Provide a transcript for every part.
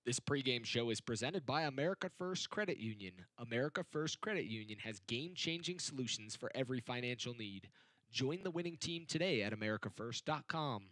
This pregame show is presented by America First Credit Union. America First Credit Union has game-changing solutions for every financial need. Join the winning team today at americafirst.com.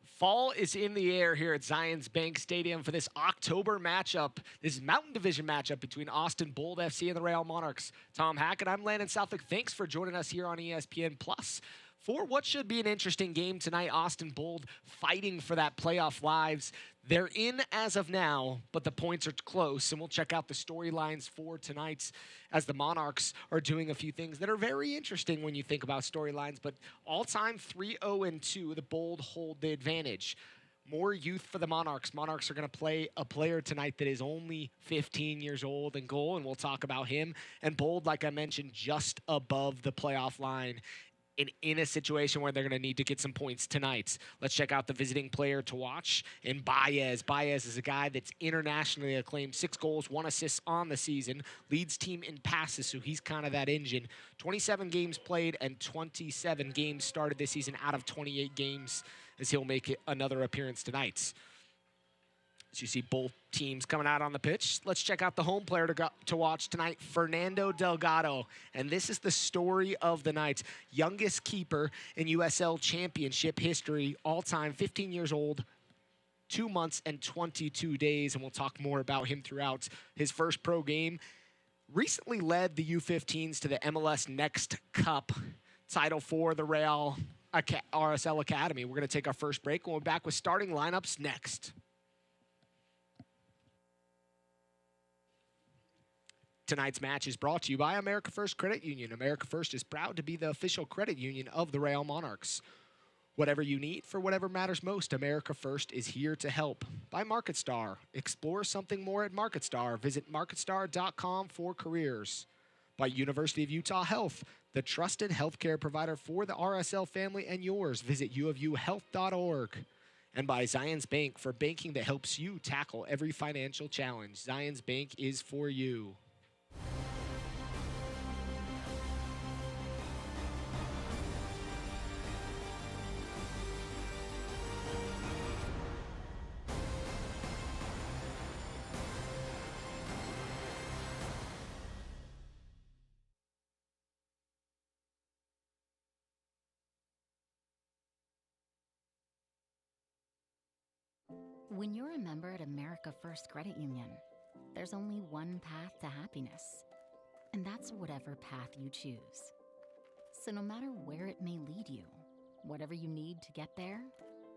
Fall is in the air here at Zions Bank Stadium for this October matchup. This Mountain Division matchup between Austin Bold FC and the Real Monarchs. Tom Hackett, I'm Landon Southwick. Thanks for joining us here on ESPN Plus for what should be an interesting game tonight. Austin Bold fighting for that playoff lives. They're in as of now, but the points are close, and we'll check out the storylines for tonight as the Monarchs are doing a few things that are very interesting when you think about storylines, but all-time 3-0-2, the Bold hold the advantage. More youth for the Monarchs. Monarchs are going to play a player tonight that is only 15 years old in goal, and we'll talk about him. And Bold, like I mentioned, just above the playoff line. In a situation where they're going to need to get some points tonight. Let's check out the visiting player to watch in Baez. Baez is a guy that's internationally acclaimed. 6 goals, 1 assist on the season. Leads team in passes, so he's kind of that engine. 27 games played and 27 games started this season out of 28 games, as he'll make another appearance tonight. As you see both teams coming out on the pitch, let's check out the home player to watch tonight, Fernando Delgado. And this is the story of the night. Youngest keeper in USL Championship history, all-time, 15 years old, 2 months and 22 days. And we'll talk more about him throughout his first pro game. Recently led the U15s to the MLS Next Cup title for the Real RSL Academy. We're going to take our first break, and we're back with starting lineups next. Tonight's match is brought to you by America First Credit Union. America First is proud to be the official credit union of the Real Monarchs. Whatever you need for whatever matters most, America First is here to help. By MarketStar. Explore something more at MarketStar. Visit marketstar.com for careers. By University of Utah Health, the trusted healthcare provider for the RSL family and yours. Visit uofuhealth.org. And by Zions Bank, for banking that helps you tackle every financial challenge. Zions Bank is for you. When you're a member at America First Credit Union, there's only one path to happiness, and that's whatever path you choose. So no matter where it may lead you, whatever you need to get there,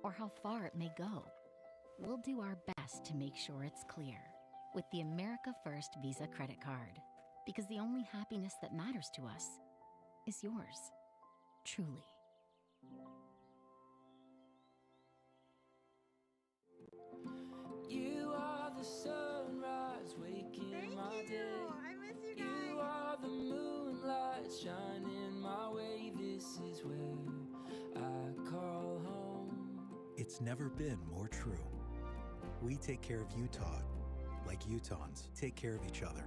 or how far it may go, we'll do our best to make sure it's clear with the America First Visa credit card, because the only happiness that matters to us is yours, truly. You are the sunrise waking my day. I miss you guys. You are the moonlight shining my way. This is where I call home. It's never been more true. We take care of Utah like Utahns take care of each other.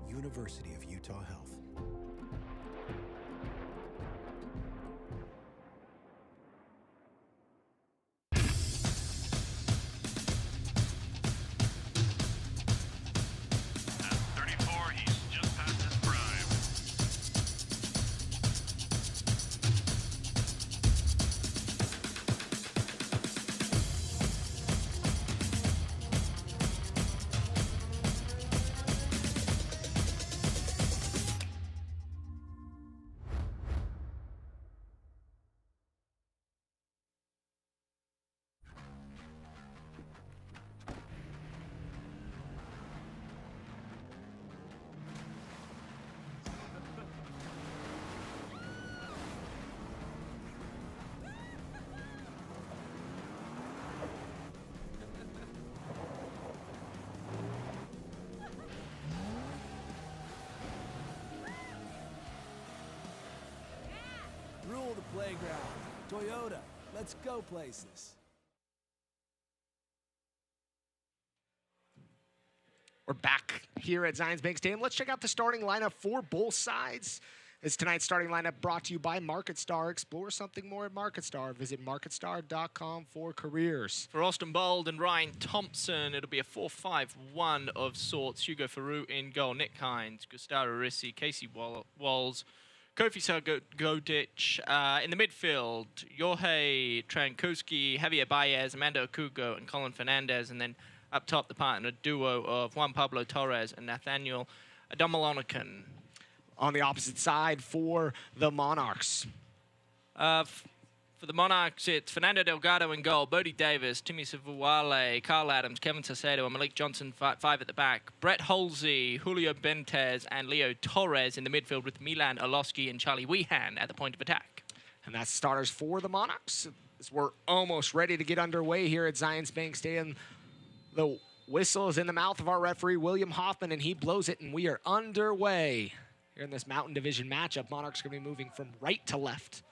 University of Utah Health. Rule the playground. Toyota, let's go places. We're back here at Zions Bank Stadium. Let's check out the starting lineup for both sides. Is tonight's starting lineup brought to you by MarketStar. Explore something more at MarketStar. Visit marketstar.com for careers. For Austin Bold and Ryan Thompson, it'll be a 4-5-1 of sorts. Hugo Farou in goal. Nick Hines, Gustavo Rissi, Casey Walls, Kofi Sargodic. In the midfield, Jorge Trankowski, Javier Baez, Amanda Okugo, and Colin Fernandez. And then up top, the partner duo of Juan Pablo Torres and Nathaniel Adomalonakan. On the opposite side for the Monarchs. For the Monarchs, it's Fernando Delgado in goal, Bodie Davis, Timmy Savuale, Carl Adams, Kevin Sacedo, and Malik Johnson, five at the back. Brett Halsey, Julio Bentez, and Leo Torres in the midfield with Milan Oloski and Charlie Weehan at the point of attack. And that's starters for the Monarchs. As we're almost ready to get underway here at Zions Bank Stadium. The whistle is in the mouth of our referee, William Hoffman, and he blows it, and we are underway. Here in this Mountain Division matchup, Monarchs are going to be moving from right to left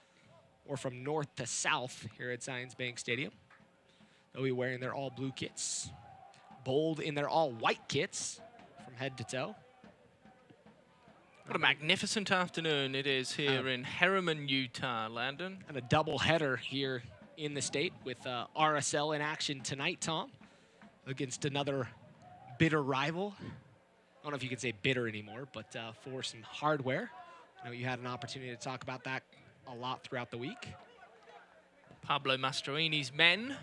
or from north to south here at Zions Bank Stadium. They'll be wearing their all-blue kits. Bold in their all-white kits from head to toe. What a magnificent afternoon it is here in Herriman, Utah, Landon. And a double-header here in the state with RSL in action tonight, Tom, against another bitter rival. I don't know if you can say bitter anymore, but for some hardware. I know you had an opportunity to talk about that a lot throughout the week. Pablo Mastroini's men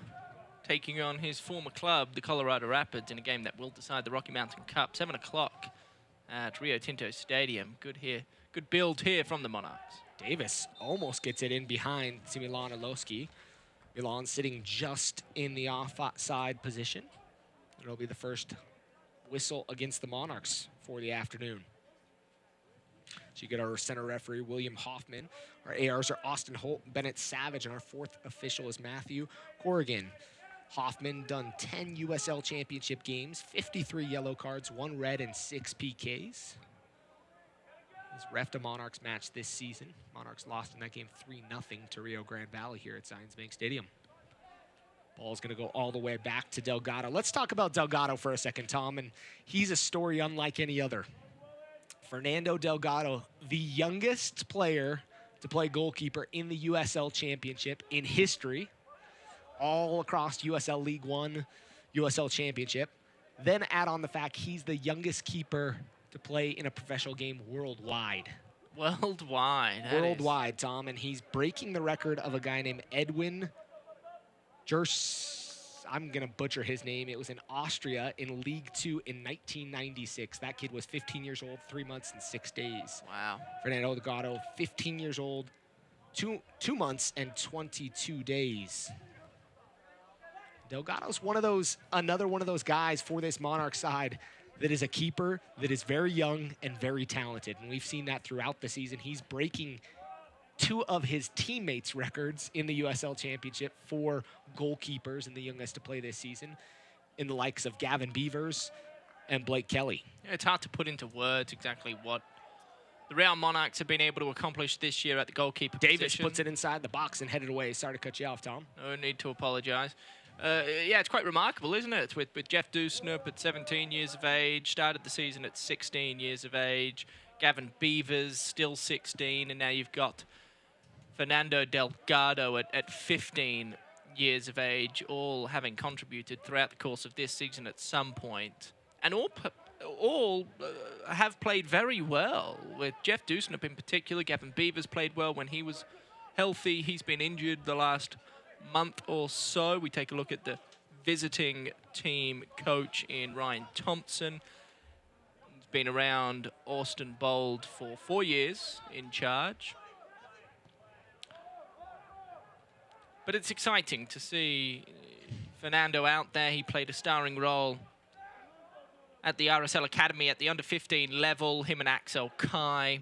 taking on his former club, the Colorado Rapids, in a game that will decide the Rocky Mountain Cup, 7 o'clock at Rio Tinto Stadium. Good build here from the Monarchs. Davis almost gets it in behind Milan Oloski. Milan sitting just in the offside position. It'll be the first whistle against the Monarchs for the afternoon. So you get our center referee, William Hoffman. Our ARs are Austin Holt, Bennett Savage, and our fourth official is Matthew Corrigan. Hoffman done 10 USL Championship games, 53 yellow cards, 1 red, and 6 PKs. He's refed a Monarchs match this season. Monarchs lost in that game 3-0 to Rio Grande Valley here at Zions Bank Stadium. Ball's going to go all the way back to Delgado. Let's talk about Delgado for a second, Tom, and he's a story unlike any other. Fernando Delgado, the youngest player to play goalkeeper in the USL Championship in history, all across USL League One, USL Championship. Then add on the fact he's the youngest keeper to play in a professional game worldwide. Worldwide, Tom, and he's breaking the record of a guy named Edwin I'm going to butcher his name. It was in Austria in League 2 in 1996. That kid was 15 years old, 3 months and 6 days. Wow. Fernando Delgado, 15 years old, 2 months and 22 days. Delgado's another one of those guys for this Monarch side that is a keeper that is very young and very talented. And we've seen that throughout the season. He's breaking 2 of his teammates' records in the USL Championship for goalkeepers and the youngest to play this season, in the likes of Gavin Beavers and Blake Kelly. Yeah, it's hard to put into words exactly what the Real Monarchs have been able to accomplish this year at the goalkeeper Davis position. puts it inside the box and headed away. Sorry to cut you off, Tom. No need to apologize. Yeah, it's quite remarkable, isn't it? With Jeff Dusnup at 17 years of age, started the season at 16 years of age. Gavin Beavers, still 16, and now you've got Fernando Delgado at 15 years of age, all having contributed throughout the course of this season at some point. And all have played very well, with Jeff Dusnup in particular. Gavin Beavers played well when he was healthy. He's been injured the last month or so. We take a look at the visiting team coach in Ryan Thompson. He's been around Austin Bold for 4 years in charge. But it's exciting to see Fernando out there. He played a starring role at the RSL Academy at the under-15 level. Him and Axel Kai,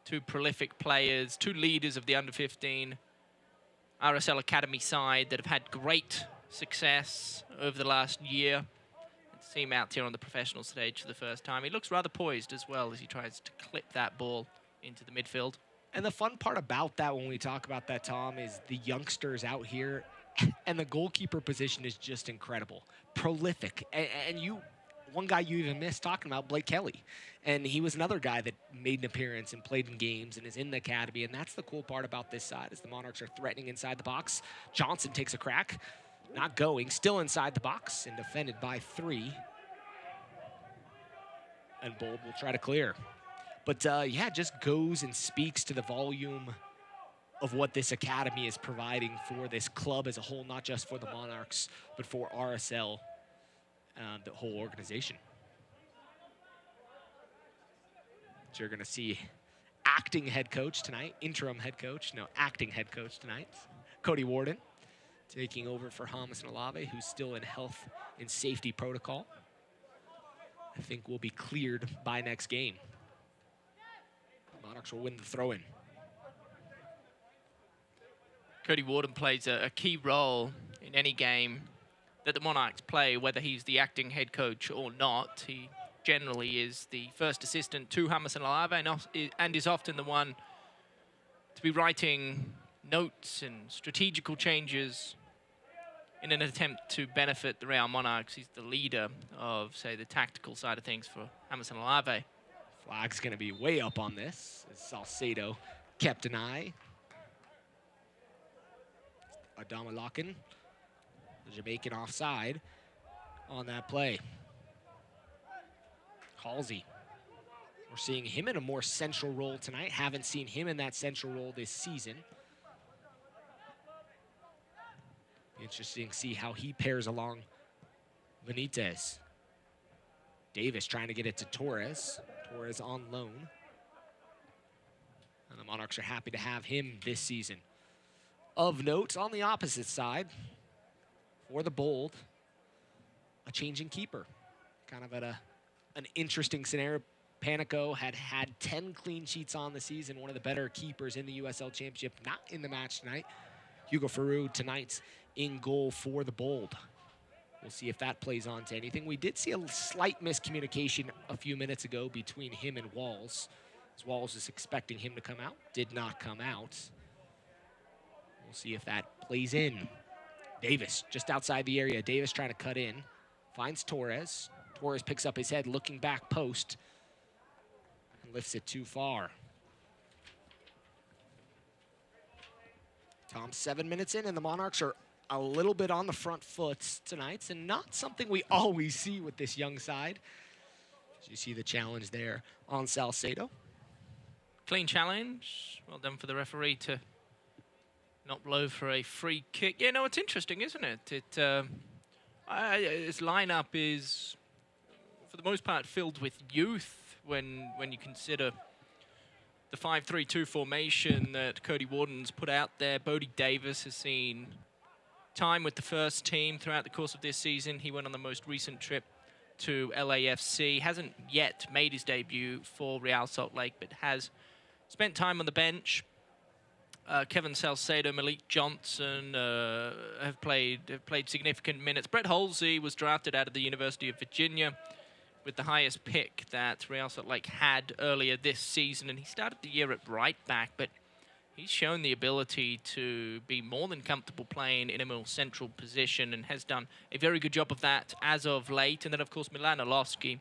2 prolific players, 2 leaders of the under-15 RSL Academy side that have had great success over the last year. See him out here on the professional stage for the first time. He looks rather poised as well as he tries to clip that ball into the midfield. And the fun part about that when we talk about that, Tom, is the youngsters out here and the goalkeeper position is just incredible. Prolific. And you one guy you even missed talking about, Blake Kelly. And he was another guy that made an appearance and played in games and is in the academy. And that's the cool part about this side is the Monarchs are threatening inside the box. Johnson takes a crack, not going, still inside the box and defended by 3. And Bold will try to clear. But yeah, just goes and speaks to the volume of what this academy is providing for this club as a whole, not just for the Monarchs, but for RSL, the whole organization. So you're going to see acting head coach tonight, acting head coach tonight, Cody Warden, taking over for Hamas and Olave, who's still in health and safety protocol. I think will be cleared by next game. Monarchs will win the throw-in. Cody Warden plays a key role in any game that the Monarchs play, whether he's the acting head coach or not. He generally is the first assistant to Hamas and Olave and is often the one to be writing notes and strategical changes in an attempt to benefit the Real Monarchs. He's the leader of, say, the tactical side of things for Hamas and Olave. Flag's going to be way up on this, as Salcedo kept an eye. Adama Locken, the Jamaican offside on that play. Halsey, we're seeing him in a more central role tonight. Haven't seen him in that central role this season. Interesting to see how he pairs along Benitez. Davis trying to get it to Torres. Torres on loan. And the Monarchs are happy to have him this season. Of note, on the opposite side, for the Bold, a changing keeper. Kind of at an interesting scenario. Panico had 10 clean sheets on the season, one of the better keepers in the USL Championship, not in the match tonight. Hugo Farou tonight's in goal for the Bold. We'll see if that plays on to anything. We did see a slight miscommunication a few minutes ago between him and Walls, as Walls is expecting him to come out. Did not come out. We'll see if that plays in. Davis, just outside the area. Davis trying to cut in. Finds Torres. Torres picks up his head, looking back post. And lifts it too far. Tom, 7 minutes in, and the Monarchs are a little bit on the front foot tonight, and not something we always see with this young side. As you see the challenge there on Salcedo. Clean challenge. Well done for the referee to not blow for a free kick. Yeah, no, it's interesting, isn't it? This lineup is, for the most part, filled with youth when you consider the 5-3-2 formation that Cody Warden's put out there. Bodie Davis has seen time with the first team throughout the course of this season. He went on the most recent trip to LAFC. Hasn't yet made his debut for Real Salt Lake, but has spent time on the bench. Kevin Salcedo, Malik Johnson have played significant minutes. Brett Halsey was drafted out of the University of Virginia with the highest pick that Real Salt Lake had earlier this season, and he started the year at right back, but he's shown the ability to be more than comfortable playing in a more central position and has done a very good job of that as of late. And then, of course, Milan Orlowski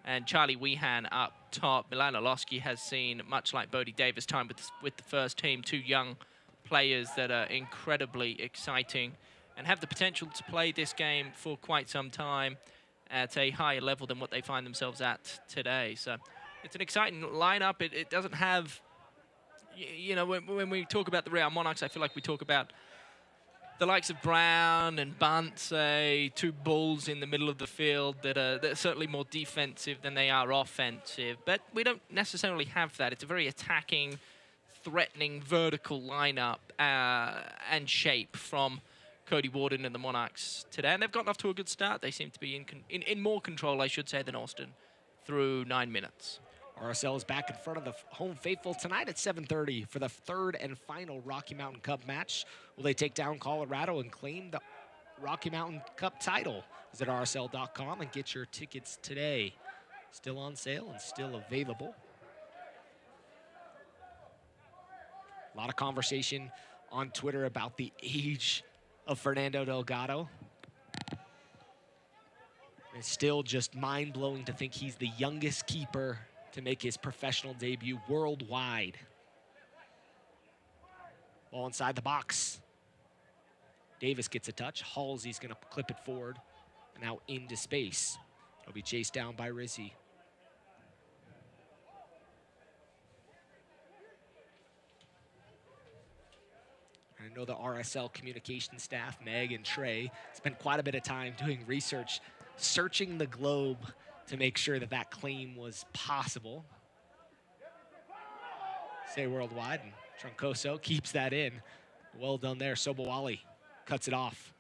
and Charlie Weehan up top. Milan Orlowski has seen, much like Bodie Davis, time with the first team, 2 young players that are incredibly exciting and have the potential to play this game for quite some time at a higher level than what they find themselves at today. So it's an exciting lineup. It doesn't have, you know, when we talk about the Real Monarchs, I feel like we talk about the likes of Brown and Bunt, say, 2 bulls in the middle of the field that are certainly more defensive than they are offensive. But we don't necessarily have that. It's a very attacking, threatening, vertical lineup and shape from Cody Warden and the Monarchs today. And they've gotten off to a good start. They seem to be in more control, I should say, than Austin through 9 minutes. RSL is back in front of the home faithful tonight at 7:30 for the 3rd and final Rocky Mountain Cup match. Will they take down Colorado and claim the Rocky Mountain Cup title? Visit rsl.com and get your tickets today. Still on sale and still available. A lot of conversation on Twitter about the age of Fernando Delgado. It's still just mind-blowing to think he's the youngest keeper to make his professional debut worldwide. Ball inside the box. Davis gets a touch. Halsey's going to clip it forward and now into space. It'll be chased down by Rizzi. I know the RSL communication staff, Meg and Trey, spent quite a bit of time doing research, searching the globe to make sure that that claim was possible. Say worldwide, and Troncoso keeps that in. Well done there. Sobowale cuts it off.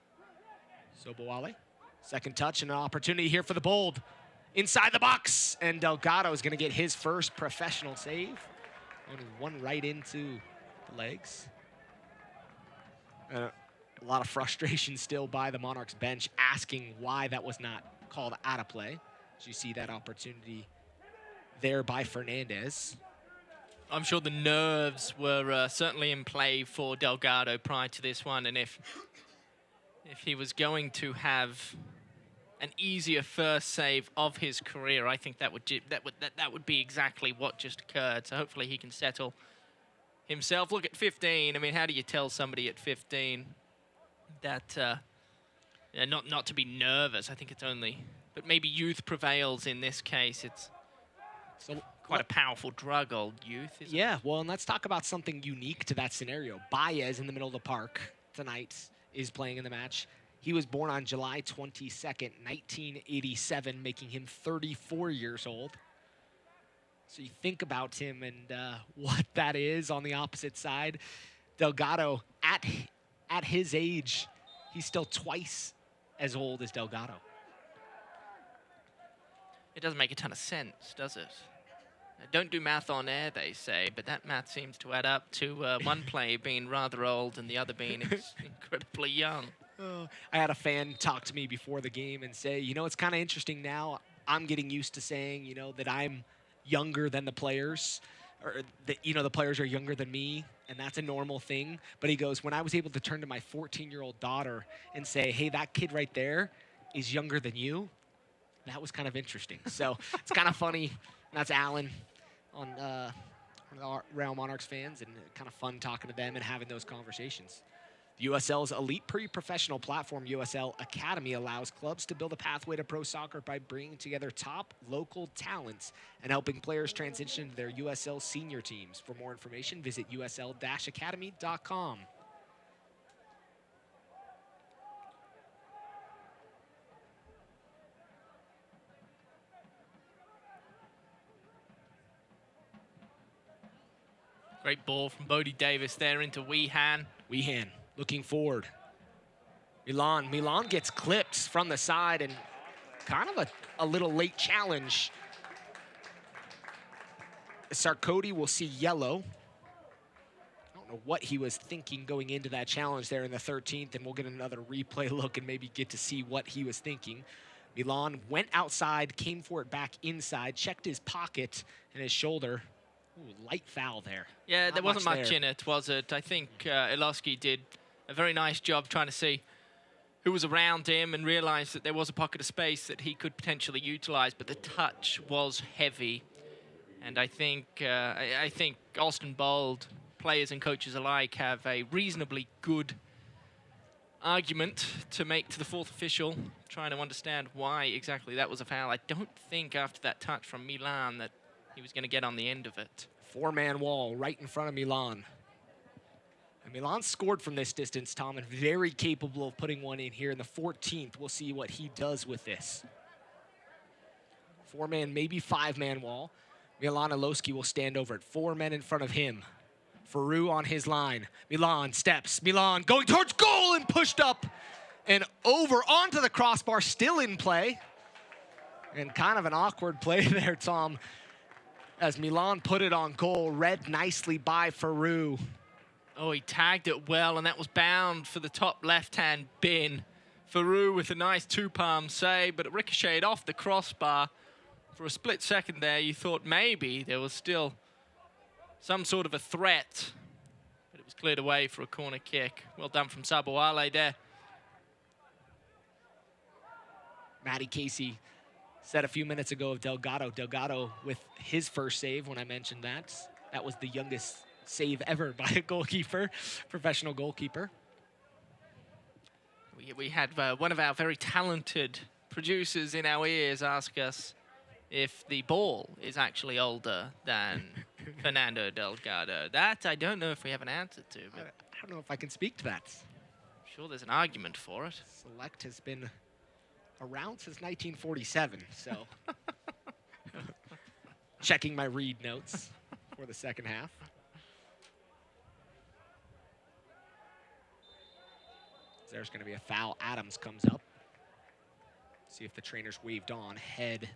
Sobowale, second touch and an opportunity here for the Bold. Inside the box, and Delgado is going to get his first professional save. Only one right into the legs. A lot of frustration still by the Monarchs bench, asking why that was not called out of play. As you see that opportunity there by Fernandez. I'm sure the nerves were certainly in play for Delgado prior to this one, and if he was going to have an easier first save of his career, I think that would be exactly what just occurred. So hopefully he can settle himself. Look at 15. I mean, how do you tell somebody at 15 that not to be nervous? I think it's only, but maybe youth prevails in this case. It's so quite a powerful drug, old youth, isn't it? Yeah, well, and let's talk about something unique to that scenario. Baez in the middle of the park tonight is playing in the match. He was born on July 22nd, 1987, making him 34 years old. So you think about him and what that is on the opposite side. Delgado, at his age, he's still twice as old as Delgado. It doesn't make a ton of sense, does it? Don't do math on air, they say, but that math seems to add up to one player being rather old and the other being incredibly young. I had a fan talk to me before the game and say, you know, it's kind of interesting now. I'm getting used to saying, you know, that I'm younger than the players, or that, you know, the players are younger than me, and that's a normal thing. But he goes, when I was able to turn to my 14-year-old daughter and say, hey, that kid right there is younger than you, that was kind of interesting. So it's kind of funny. That's Alan on the Real Monarchs fans, and kind of fun talking to them and having those conversations. USL's elite pre-professional platform, USL Academy, allows clubs to build a pathway to pro soccer by bringing together top local talents and helping players transition to their USL senior teams. For more information, visit usl-academy.com. Great ball from Bodie Davis there into Weehan. Weehan looking forward. Milan gets clipped from the side, and kind of a little late challenge. Sarkodie will see yellow. I don't know what he was thinking going into that challenge there in the 13th, and we'll get another replay look and maybe get to see what he was thinking. Milan went outside, came for it back inside, checked his pocket and his shoulder. Ooh, light foul there. Yeah, there wasn't much there in it, was it? I think Ilowski did a very nice job trying to see who was around him and realized that there was a pocket of space that he could potentially utilize, but the touch was heavy. And I think Austin Bold, players and coaches alike, have a reasonably good argument to make to the fourth official, trying to understand why exactly that was a foul. I don't think after that touch from Milan that he was going to get on the end of it. Four-man wall right in front of Milan. And Milan scored from this distance, Tom, and very capable of putting one in here in the 14th. We'll see what he does with this. Four-man, maybe five-man wall. Milan Ilowski will stand over it. Four men in front of him. Faroux on his line. Milan steps. Milan going towards goal and pushed up and over onto the crossbar, still in play. And kind of an awkward play there, Tom, as Milan put it on goal, read nicely by Faroux. Oh, he tagged it well, and that was bound for the top left-hand bin. Faroux with a nice two-palm save, but it ricocheted off the crossbar. For a split second there, you thought maybe there was still some sort of a threat, but it was cleared away for a corner kick. Well done from Sabowale there. Matty Casey said a few minutes ago of Delgado. Delgado with his first save when I mentioned that. That was the youngest save ever by a goalkeeper, professional goalkeeper. We had one of our very talented producers in our ears ask us if the ball is actually older than Fernando Delgado. That I don't know if we have an answer to, but I don't know if I can speak to that. I'm sure there's an argument for it. Select has been around since 1947, so checking my read notes for the second half. There's going to be a foul. Adams comes up. See if the trainer's waved on. Head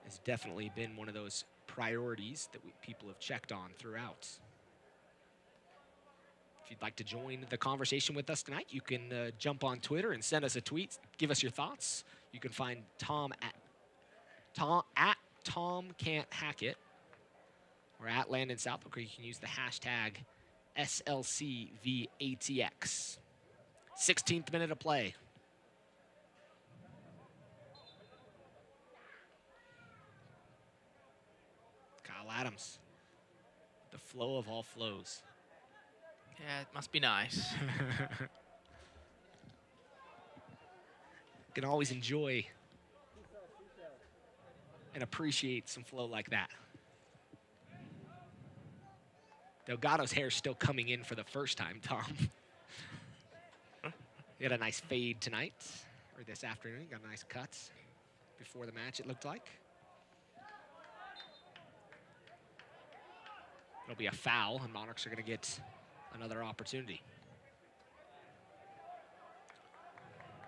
has definitely been one of those priorities that people have checked on throughout. If you'd like to join the conversation with us tonight, you can jump on Twitter and send us a tweet. Give us your thoughts. You can find Tom at Tom Can't Hack It or at Landon Southwick, or you can use the hashtag SLCVATX. 16th minute of play. Kyle Adams, the flow of all flows. Yeah, it must be nice. Can always enjoy and appreciate some flow like that. Delgado's hair's still coming in for the first time, Tom. He had a nice fade tonight, or this afternoon. Got a nice cut before the match, it looked like. It'll be a foul, and Monarchs are going to get another opportunity.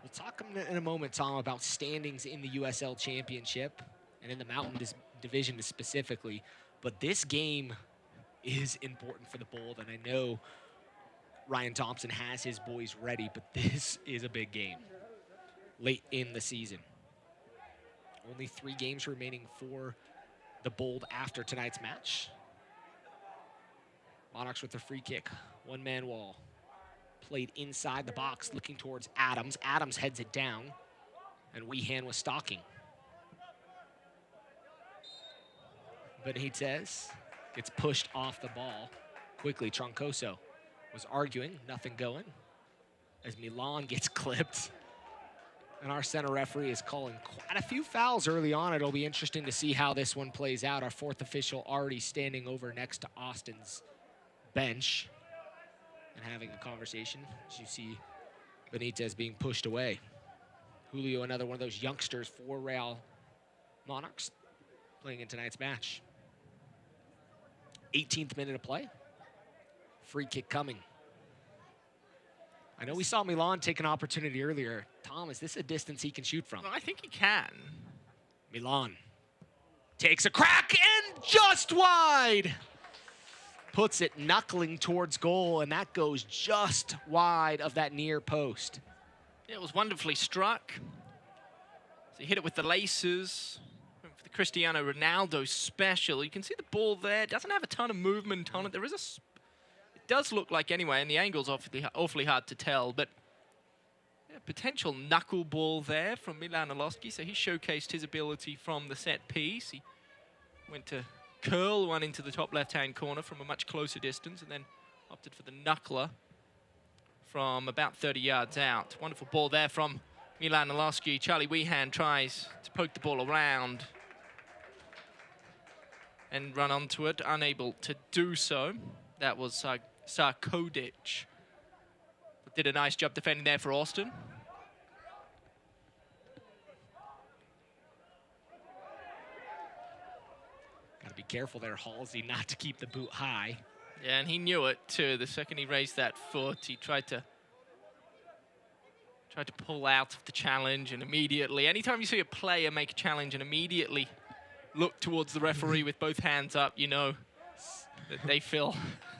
We'll talk in a moment, Tom, about standings in the USL Championship and in the Mountain Division specifically. But this game is important for the Bold, and I know Ryan Thompson has his boys ready, but this is a big game late in the season. Only 3 games remaining for the Bold after tonight's match. Monarchs with a free kick, one-man wall. Played inside the box, looking towards Adams. Adams heads it down, and Weehan was stalking. Benitez gets pushed off the ball quickly. Troncoso was arguing, nothing going, as Milan gets clipped. And our center referee is calling quite a few fouls early on. It'll be interesting to see how this one plays out. Our 4th official already standing over next to Austin's bench and having a conversation, as you see Benitez being pushed away. Julio, another one of those youngsters for Real Monarchs, playing in tonight's match. 18th minute of play. Free kick coming. I know we saw Milan take an opportunity earlier. Tom, is this a distance he can shoot from? Well, I think he can. Milan takes a crack and just wide. Puts it knuckling towards goal, and that goes just wide of that near post. It was wonderfully struck. So he hit it with the laces. For the Cristiano Ronaldo special, you can see the ball there. It doesn't have a ton of movement on it. There is it does look like anyway, and the angle's awfully hard to tell, but yeah, potential knuckleball there from Milan Oloski. So he showcased his ability from the set piece. He went to curl one into the top left-hand corner from a much closer distance, and then opted for the knuckler from about 30 yards out. Wonderful ball there from Milan Oloski. Charlie Weehan tries to poke the ball around and run onto it, unable to do so. That was Sarkodic. Did a nice job defending there for Austin. Got to be careful there, Halsey, not to keep the boot high. Yeah, and he knew it too. The second he raised that foot, he tried to pull out of the challenge, and immediately, anytime you see a player make a challenge and immediately look towards the referee with both hands up, you know that they feel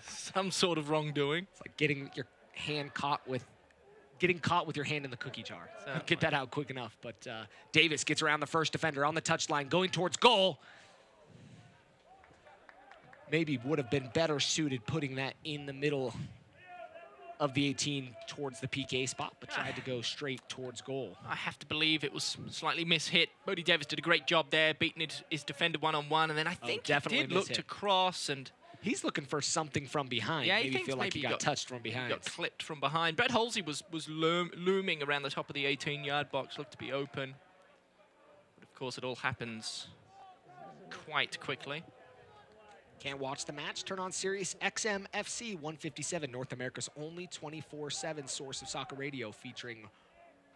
some sort of wrongdoing. It's like getting your hand caught with your hand in the cookie jar. Certainly. Get that out quick enough. But Davis gets around the first defender on the touchline, going towards goal. Maybe would have been better suited putting that in the middle of the 18 towards the PK spot, but tried to go straight towards goal. I have to believe it was slightly mishit. Bodie Davis did a great job there, beating his defender one-on-one, and then I think he did look to cross, and he's looking for something from behind. Yeah, maybe feel like he got touched from behind. Got clipped from behind. Brett Halsey was looming around the top of the 18-yard box, looked to be open. But of course, it all happens quite quickly. Can't watch the match? Turn on Sirius XM FC 157, North America's only 24/7 source of soccer radio, featuring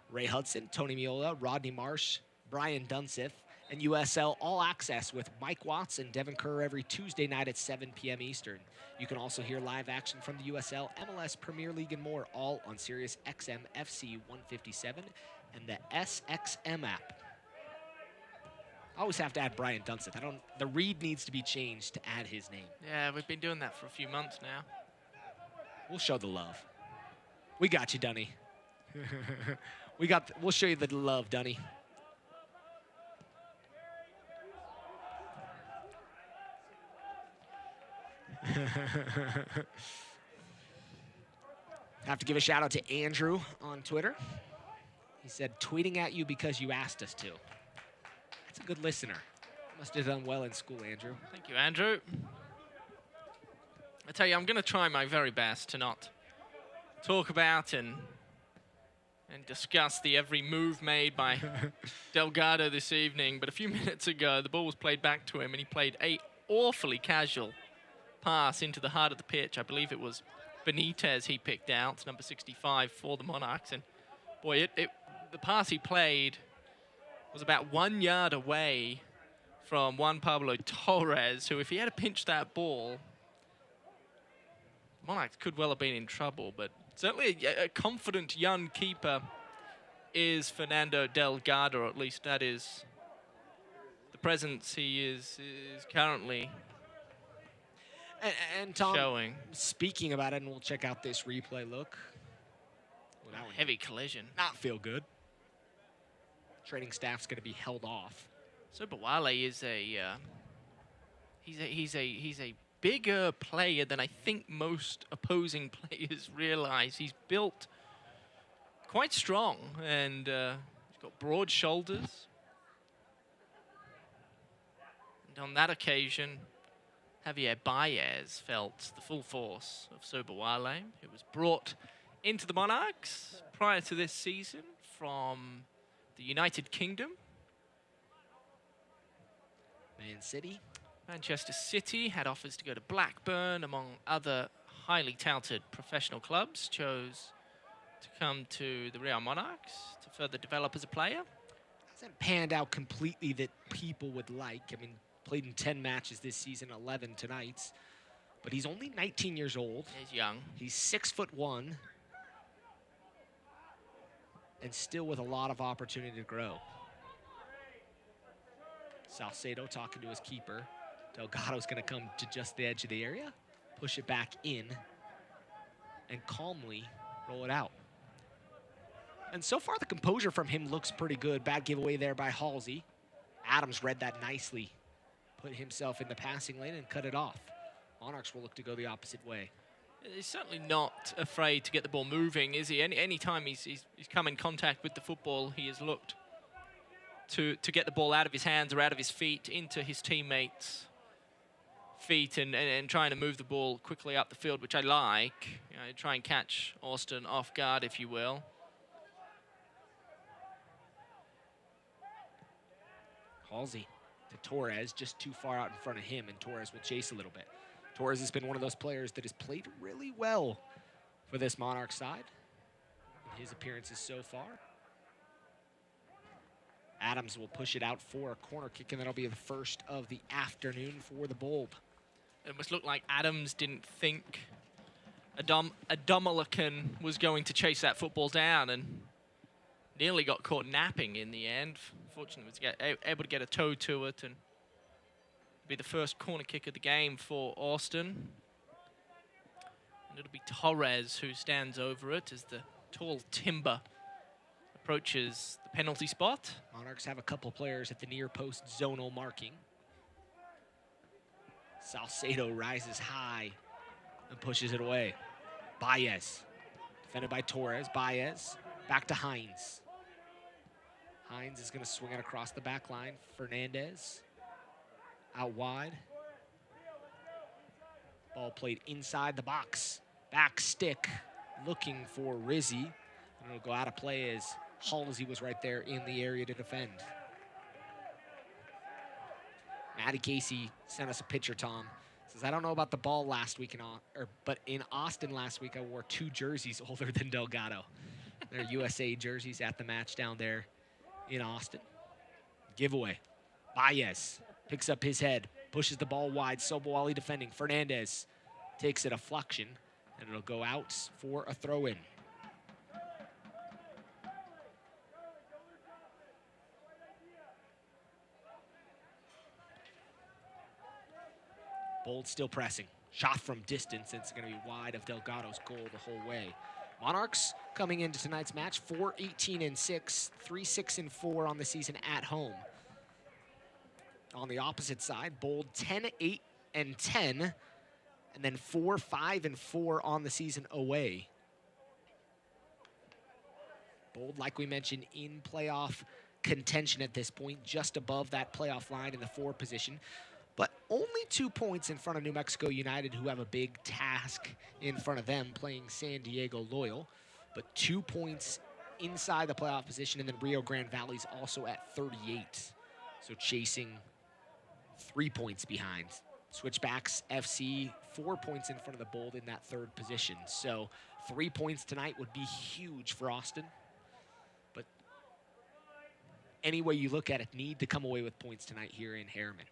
Ray Hudson, Tony Miola, Rodney Marsh, Brian Dunseth, and USL All Access with Mike Watts and Devin Kerr every Tuesday night at 7 p.m. Eastern. You can also hear live action from the USL, MLS, Premier League, and more, all on Sirius XM FC 157 and the SXM app. I always have to add Brian Dunseth. The read needs to be changed to add his name. Yeah, we've been doing that for a few months now. We'll show the love. We got you, Dunny. We'll show you the love, Dunny. Have to give a shout out to Andrew on Twitter. He said, tweeting at you because you asked us to. That's a good listener. Must have done well in school, Andrew. Thank you, Andrew. I tell you, I'm going to try my very best to not talk about and discuss the every move made by Delgado this evening. But a few minutes ago, the ball was played back to him, and he played a awfully casual pass into the heart of the pitch. I believe it was Benitez he picked out, number 65 for the Monarchs. And boy, the pass he played was about 1 yard away from Juan Pablo Torres, who, if he had pinched that ball, Monarchs could well have been in trouble. But certainly a confident young keeper is Fernando Delgado, or at least that is the presence he is currently and Tom, showing. Speaking about it, and we'll check out this replay look. Well, that heavy collision. Not feel good. Training staff's going to be held off. Sobowale is he's a bigger player than I think most opposing players realize. He's built quite strong, and he's got broad shoulders. And on that occasion, Javier Baez felt the full force of Sobowale, who was brought into the Monarchs prior to this season from the United Kingdom. Manchester City had offers to go to Blackburn, among other highly touted professional clubs. Chose to come to the Real Monarchs to further develop as a player. Hasn't panned out completely that people would like. I mean, played in 10 matches this season, 11 tonight. But he's only 19 years old. He's young. He's 6'1", and still with a lot of opportunity to grow. Salcedo talking to his keeper. Delgado's going to come to just the edge of the area, push it back in, and calmly roll it out. And so far, the composure from him looks pretty good. Bad giveaway there by Halsey. Adams read that nicely, put himself in the passing lane and cut it off. Monarchs will look to go the opposite way. He's certainly not afraid to get the ball moving, is he? Any time he's come in contact with the football, he has looked to get the ball out of his hands or out of his feet into his teammates' feet and trying to move the ball quickly up the field, which I like. You know, try and catch Austin off guard, if you will. Halsey to Torres, just too far out in front of him, and Torres will chase a little bit. Torres has been one of those players that has played really well for this Monarch side in his appearances so far. Adams will push it out for a corner kick, and that'll be the first of the afternoon for the Bulb. It must look like Adams didn't think Adomalakan was going to chase that football down, and nearly got caught napping in the end. Fortunately, was able to get a toe to it, and be the first corner kick of the game for Austin. And it'll be Torres who stands over it as the tall timber approaches the penalty spot. Monarchs have a couple players at the near post zonal marking. Salcedo rises high and pushes it away. Baez Defended by Torres. Baez. Back to Hines. Hines is going to swing it across the back line. Fernandez. Out wide. Ball played inside the box. Back stick. Looking for Rizzi. And it'll go out of play as Halsey was right there in the area to defend. Matty Casey sent us a picture, Tom. Says, I don't know about the ball last week, but in Austin last week, I wore 2 jerseys older than Delgado. They're USA jerseys at the match down there in Austin. Giveaway. Baez picks up his head, pushes the ball wide. Sobowale defending. Fernandez takes it a fluxion, and it'll go out for a throw-in. Bold still pressing. Shot from distance, and it's going to be wide of Delgado's goal the whole way. Monarchs coming into tonight's match, 4-18-6, 3-6-4 on the season at home. On the opposite side, Bold 10-8-10, and then 4-5-4 on the season away. Bold, like we mentioned, in playoff contention at this point, just above that playoff line in the 4 position. But only 2 points in front of New Mexico United, who have a big task in front of them playing San Diego Loyal. But 2 points inside the playoff position, and then Rio Grande Valley's also at 38. So chasing 3 points behind. Switchbacks FC 4 points in front of the Bold in that 3rd position. So 3 points tonight would be huge for Austin. But any way you look at it, need to come away with points tonight here in Harriman.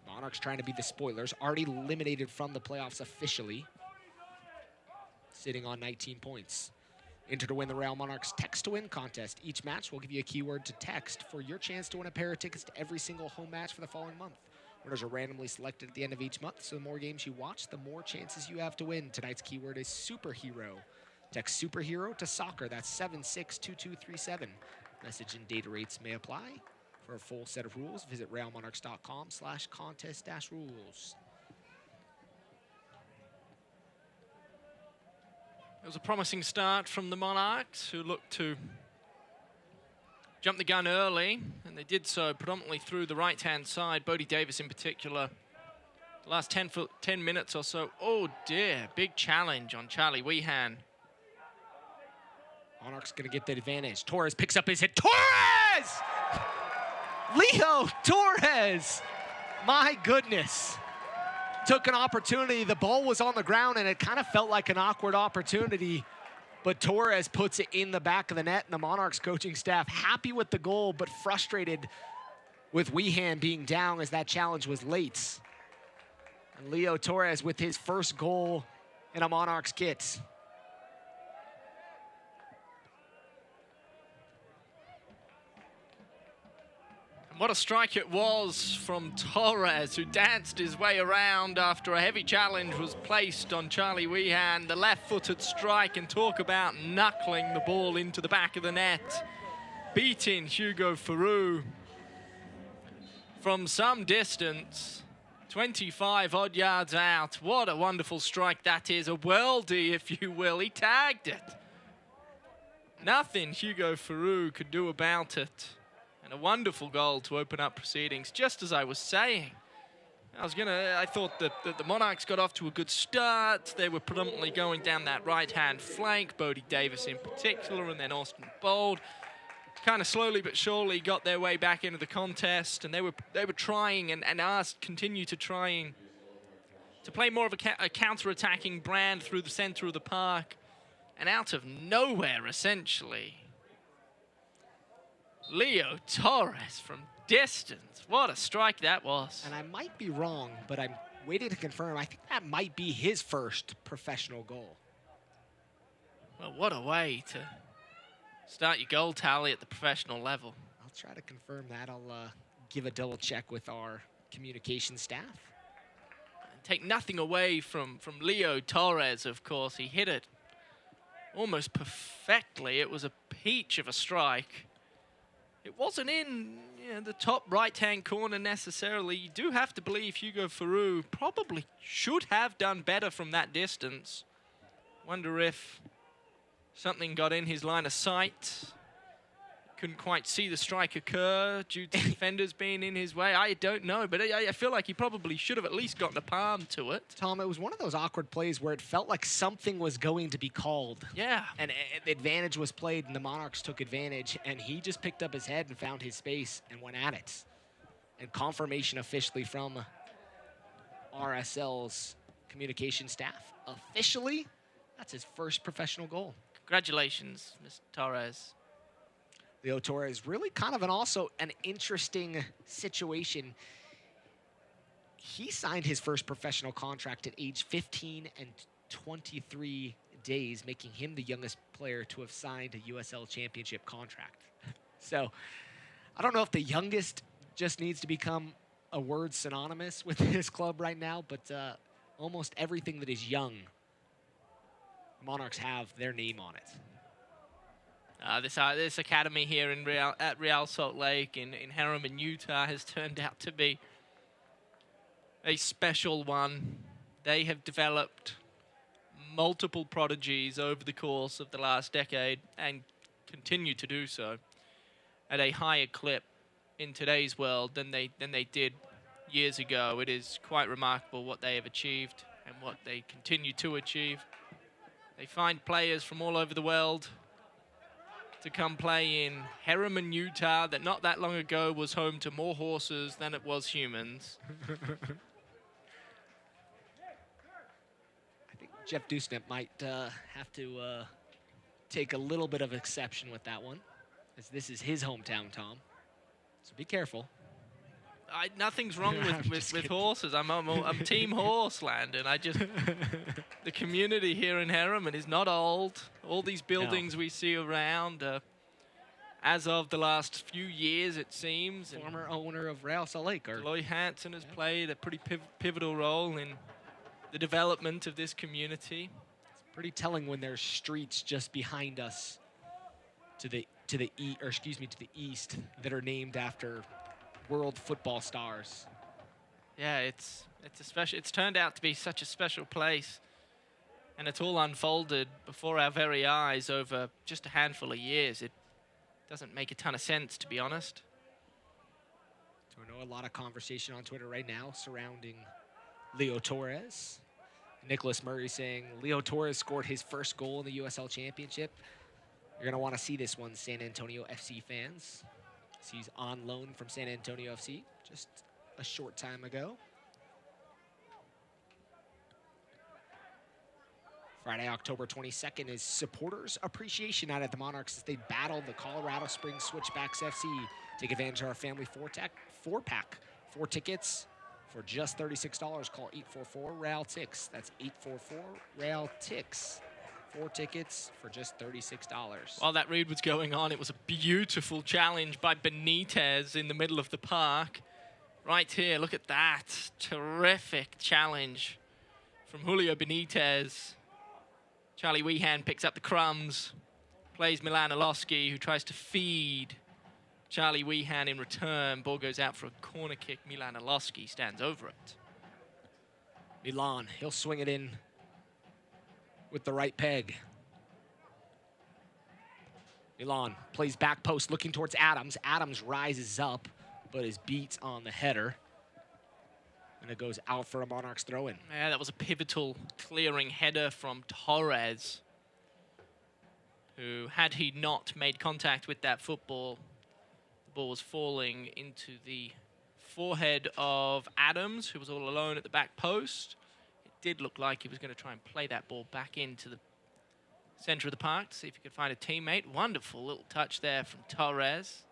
Monarchs trying to be the spoilers, already eliminated from the playoffs officially. Sitting on 19 points. Enter to win the Real Monarchs Text to Win contest. Each match will give you a keyword to text for your chance to win a pair of tickets to every single home match for the following month. Winners are randomly selected at the end of each month, so the more games you watch, the more chances you have to win. Tonight's keyword is superhero. Text superhero to soccer. That's 762237. Message and data rates may apply. For a full set of rules, visit realmonarchs.com/contest-rules. It was a promising start from the Monarchs, who looked to jump the gun early, and they did so predominantly through the right-hand side. Bodie Davis in particular. The last 10 minutes or so. Oh dear, big challenge on Charlie Weehan. Monarchs gonna get the advantage. Torres picks up his hit. Torres! Leo Torres! My goodness. Took an opportunity. The ball was on the ground, and it kind of felt like an awkward opportunity. But Torres puts it in the back of the net, and the Monarchs coaching staff happy with the goal, but frustrated with Weehan being down as that challenge was late. And Leo Torres with his first goal in a Monarchs kit. What a strike it was from Torres, who danced his way around after a heavy challenge was placed on Charlie Weehan. The left-footed strike, and talk about knuckling the ball into the back of the net. Beating Hugo Farou from some distance, 25-odd yards out. What a wonderful strike that is, a worldie, if you will. He tagged it. Nothing Hugo Farou could do about it. And a wonderful goal to open up proceedings, just as I was saying. I thought that the Monarchs got off to a good start. They were predominantly going down that right-hand flank, Bodie Davis in particular, and then Austin Bold. Kind of slowly but surely got their way back into the contest, and they were trying and continue to trying to play more of a counter-attacking brand through the center of the park, and out of nowhere, essentially, Leo Torres from distance. What a strike that was. And I might be wrong, but I'm waiting to confirm. I think that might be his first professional goal. Well, what a way to start your goal tally at the professional level. I'll try to confirm that. I'll give a double check with our communication staff. And take nothing away from Leo Torres, of course. He hit it almost perfectly. It was a peach of a strike. It wasn't in the top right-hand corner necessarily. You do have to believe Hugo Farou probably should have done better from that distance. Wonder if something got in his line of sight. Couldn't quite see the strike occur due to defenders being in his way. I don't know, but I feel like he probably should have at least gotten a palm to it. Tom, it was one of those awkward plays where it felt like something was going to be called. Yeah. And the advantage was played, and the Monarchs took advantage, and he just picked up his head and found his space and went at it. And confirmation officially from RSL's communication staff. Officially, that's his first professional goal. Congratulations, Mr. Torres. Leo Torres, really kind of also an interesting situation. He signed his first professional contract at age 15 and 23 days, making him the youngest player to have signed a USL Championship contract. So I don't know if the youngest just needs to become a word synonymous with his club right now, but almost everything that is young, Monarchs have their name on it. This academy here at Real Salt Lake in Harriman, Utah has turned out to be a special one. They have developed multiple prodigies over the course of the last decade and continue to do so at a higher clip in today's world than they did years ago. It is quite remarkable what they have achieved and what they continue to achieve. They find players from all over the world to come play in Harriman, Utah, that not that long ago was home to more horses than it was humans. I think Jeff Dusnip might have to take a little bit of exception with that one, as this is his hometown, Tom. So be careful. Nothing's wrong with horses. I'm team horse, Landon. The community here in Harriman is not old. All these buildings we see around, as of the last few years, it seems. Former owner of Real Salt Lake. Lloyd Hansen has played a pretty pivotal role in the development of this community. It's pretty telling when there's streets just behind us to the east that are named after world football stars. Yeah, it's turned out to be such a special place, and it's all unfolded before our very eyes over just a handful of years. It doesn't make a ton of sense, to be honest. So I know a lot of conversation on Twitter right now surrounding Leo Torres. Nicholas Murray saying Leo Torres scored his first goal in the USL Championship. You're going to want to see this one, San Antonio FC fans. He's on loan from San Antonio FC just a short time ago. Friday, October 22nd is Supporters Appreciation Night at the Monarchs as they battle the Colorado Springs Switchbacks FC. Take advantage of our family four-pack. 4 tickets for just $36. Call 844-REAL-TIX. That's 844-REAL-TIX. 4 tickets for just $36. While that read was going on, it was a beautiful challenge by Benitez in the middle of the park. Right here, look at that. Terrific challenge from Julio Benitez. Charlie Weehan picks up the crumbs, plays Milan Alosky, who tries to feed Charlie Weehan in return. Ball goes out for a corner kick. Milan Alosky stands over it. Milan, he'll swing it in with the right peg. Milan plays back post looking towards Adams. Adams rises up, but is beat on the header. And it goes out for a Monarchs throw-in. Yeah, that was a pivotal clearing header from Torres, who, had he not made contact with that football, the ball was falling into the forehead of Adams, who was all alone at the back post. It did look like he was going to try and play that ball back into the center of the park to see if he could find a teammate. Wonderful little touch there from Torres.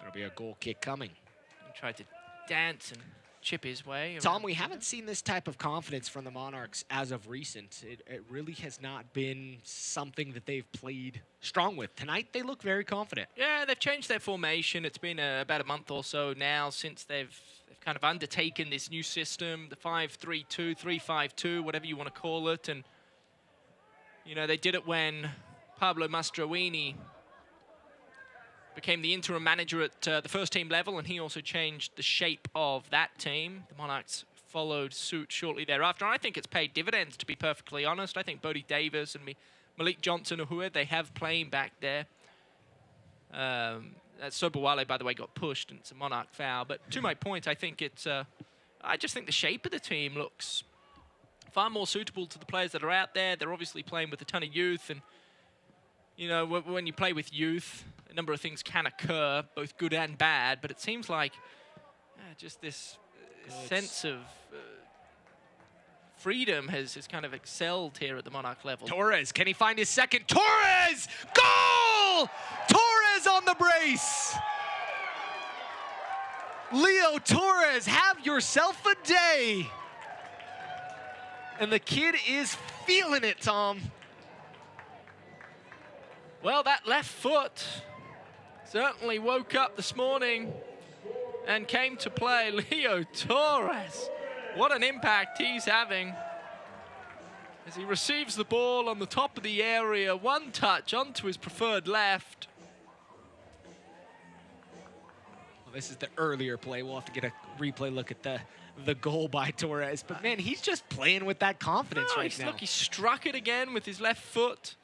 There'll be a goal kick coming. He tried to dance and chip his way. Tom, we haven't seen this type of confidence from the Monarchs as of recent. It really has not been something that they've played strong with. Tonight, they look very confident. Yeah, they've changed their formation. It's been about a month or so now since they've kind of undertaken this new system, the 5-3-2, 3-5-2, whatever you want to call it. And, you know, they did it when Pablo Mastroeni became the interim manager at the first team level, and he also changed the shape of that team. The Monarchs followed suit shortly thereafter. And I think it's paid dividends, to be perfectly honest. I think Bodie Davis and Malik Johnson, who they have playing back there. Sobowale, by the way, got pushed, and it's a Monarch foul. But to my point, I think it's... I just think the shape of the team looks far more suitable to the players that are out there. They're obviously playing with a ton of youth, and you know, when you play with youth, a number of things can occur, both good and bad, but it seems like just this sense of freedom has kind of excelled here at the Monarch level. Torres, can he find his second? Torres! Goal! Torres on the brace! Leo Torres, have yourself a day! And the kid is feeling it, Tom. Well, that left foot certainly woke up this morning and came to play. Leo Torres, what an impact he's having as he receives the ball on the top of the area, one touch onto his preferred left. Well, this is the earlier play. We'll have to get a replay look at the goal by Torres. But man, he's just playing with that confidence right now. Look, he struck it again with his left foot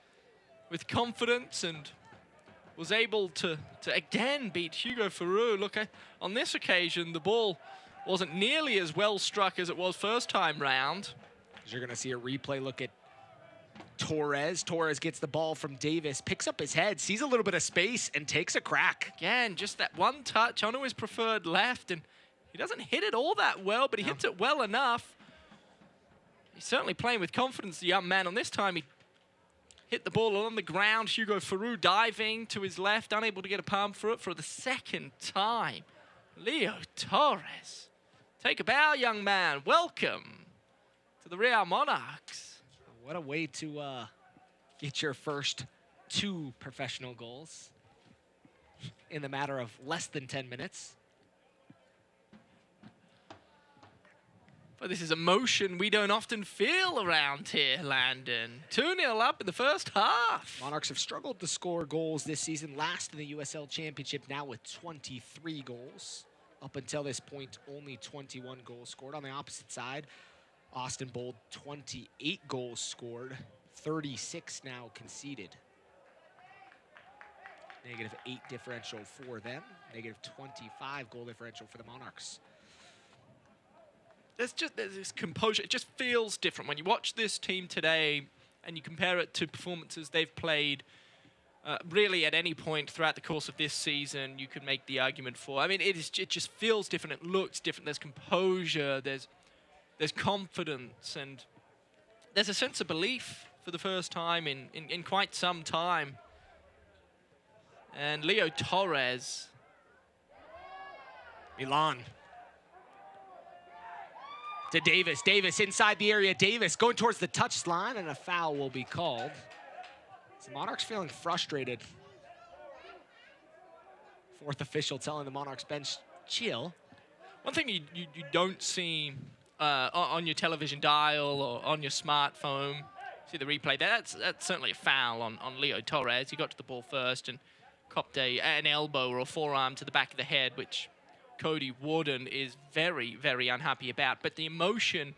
with confidence and was able to again beat Hugo Ferrou. Look, on this occasion, the ball wasn't nearly as well struck as it was first time round. You're going to see a replay look at Torres. Torres gets the ball from Davis, picks up his head, sees a little bit of space, and takes a crack. Again, just that one touch onto his preferred left, and he doesn't hit it all that well, but he hits it well enough. He's certainly playing with confidence, the young man. On this time, he hit the ball on the ground. Hugo Ferrou diving to his left, unable to get a palm for it for the second time. Leo Torres, take a bow, young man. Welcome to the Real Monarchs. What a way to get your first 2 professional goals in the matter of less than 10 minutes. But this is emotion we don't often feel around here, Landon. 2-0 up in the first half. Monarchs have struggled to score goals this season, last in the USL Championship, now with 23 goals. Up until this point, only 21 goals scored. On the opposite side, Austin Bold, 28 goals scored, 36 now conceded. -8 differential for them, -25 goal differential for the Monarchs. There's this composure. It just feels different when you watch this team today and you compare it to performances they've played really at any point throughout the course of this season. You could make the argument for. I mean, it just feels different. It looks different. There's composure. There's confidence, and there's a sense of belief for the first time in quite some time. And Leo Torres, Milan. To Davis. Davis inside the area. Davis going towards the touchline, and a foul will be called. The Monarchs feeling frustrated. 4th official telling the Monarchs bench, chill. One thing you don't see on your television dial or on your smartphone, see the replay, that's certainly a foul on Leo Torres. He got to the ball first and copped an elbow or a forearm to the back of the head, which Cody Warden is very, very unhappy about. But the emotion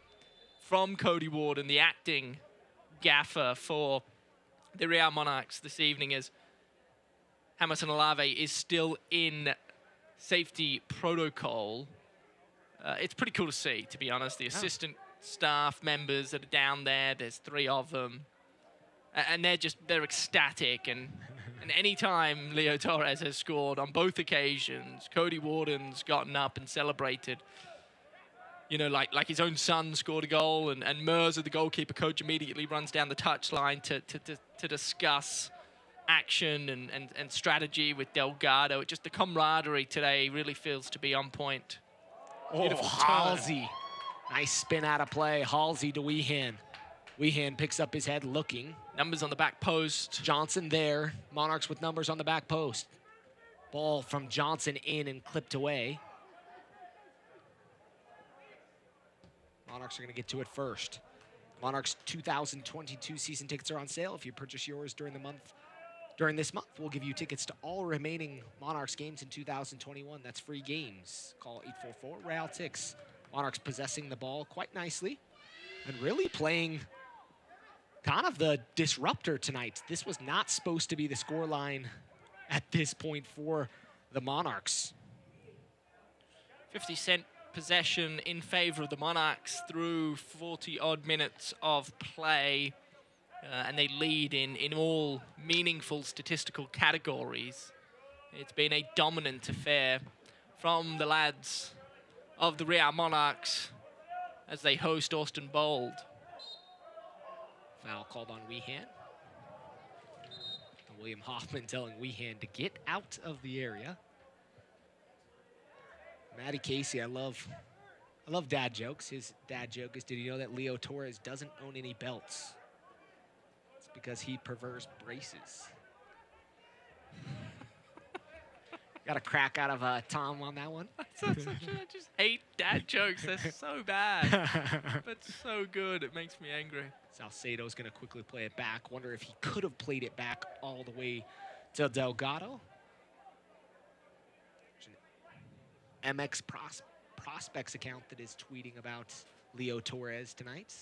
from Cody Warden, the acting gaffer for the Real Monarchs this evening, is Jamerson Olave is still in safety protocol. It's pretty cool to see, to be honest. The assistant staff members that are down there, there's 3 of them. And they're ecstatic. And any time Leo Torres has scored on both occasions, Cody Warden's gotten up and celebrated. You know, like his own son scored a goal, and Merza, the goalkeeper coach, immediately runs down the touchline to discuss action and strategy with Delgado. Just the camaraderie today really feels to be on point. Beautiful Halsey. Nice spin out of play. Halsey to Weehan. Weehan picks up his head looking. Numbers on the back post. Johnson there. Monarchs with numbers on the back post. Ball from Johnson in and clipped away. Monarchs are going to get to it first. Monarchs 2022 season tickets are on sale. If you purchase yours during this month, we'll give you tickets to all remaining Monarchs games in 2021. That's free games. Call 844-REAL-TIX. Monarchs possessing the ball quite nicely and really playing kind of the disruptor tonight. This was not supposed to be the scoreline at this point for the Monarchs. 50-cent possession in favor of the Monarchs through 40-odd minutes of play. And they lead in all meaningful statistical categories. It's been a dominant affair from the lads of the Real Monarchs as they host Austin Bold. Foul called on Weehan. William Hoffman telling Weehan to get out of the area. Matty Casey, I love dad jokes. His dad joke is, did you know that Leo Torres doesn't own any belts? It's because he prefers braces. Got a crack out of Tom on that one. I just hate dad jokes. They're so bad, but so good. It makes me angry. Salcedo's going to quickly play it back. Wonder if he could have played it back all the way to Delgado. MX Prospects account that is tweeting about Leo Torres tonight.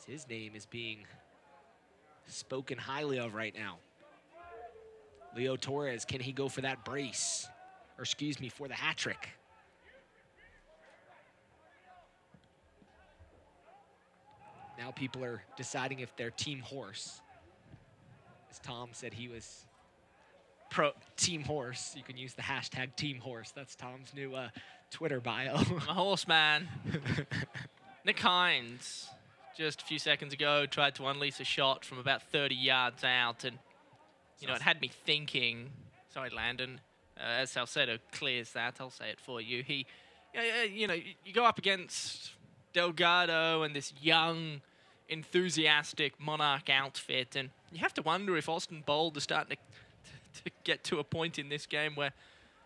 His name is being spoken highly of right now. Leo Torres, can he go for that brace? Or excuse me, for the hat trick? Now people are deciding if they're team horse. As Tom said, he was pro team horse. You can use the hashtag team horse. That's Tom's new Twitter bio. I'm a horse man. Nick Hines, just a few seconds ago, tried to unleash a shot from about 30 yards out, and you know, it had me thinking. Sorry, Landon. As Salcedo clears that, I'll say it for you. He, you know, you go up against Delgado and this young, enthusiastic Monarch outfit, and you have to wonder if Austin Bold is starting to get to a point in this game where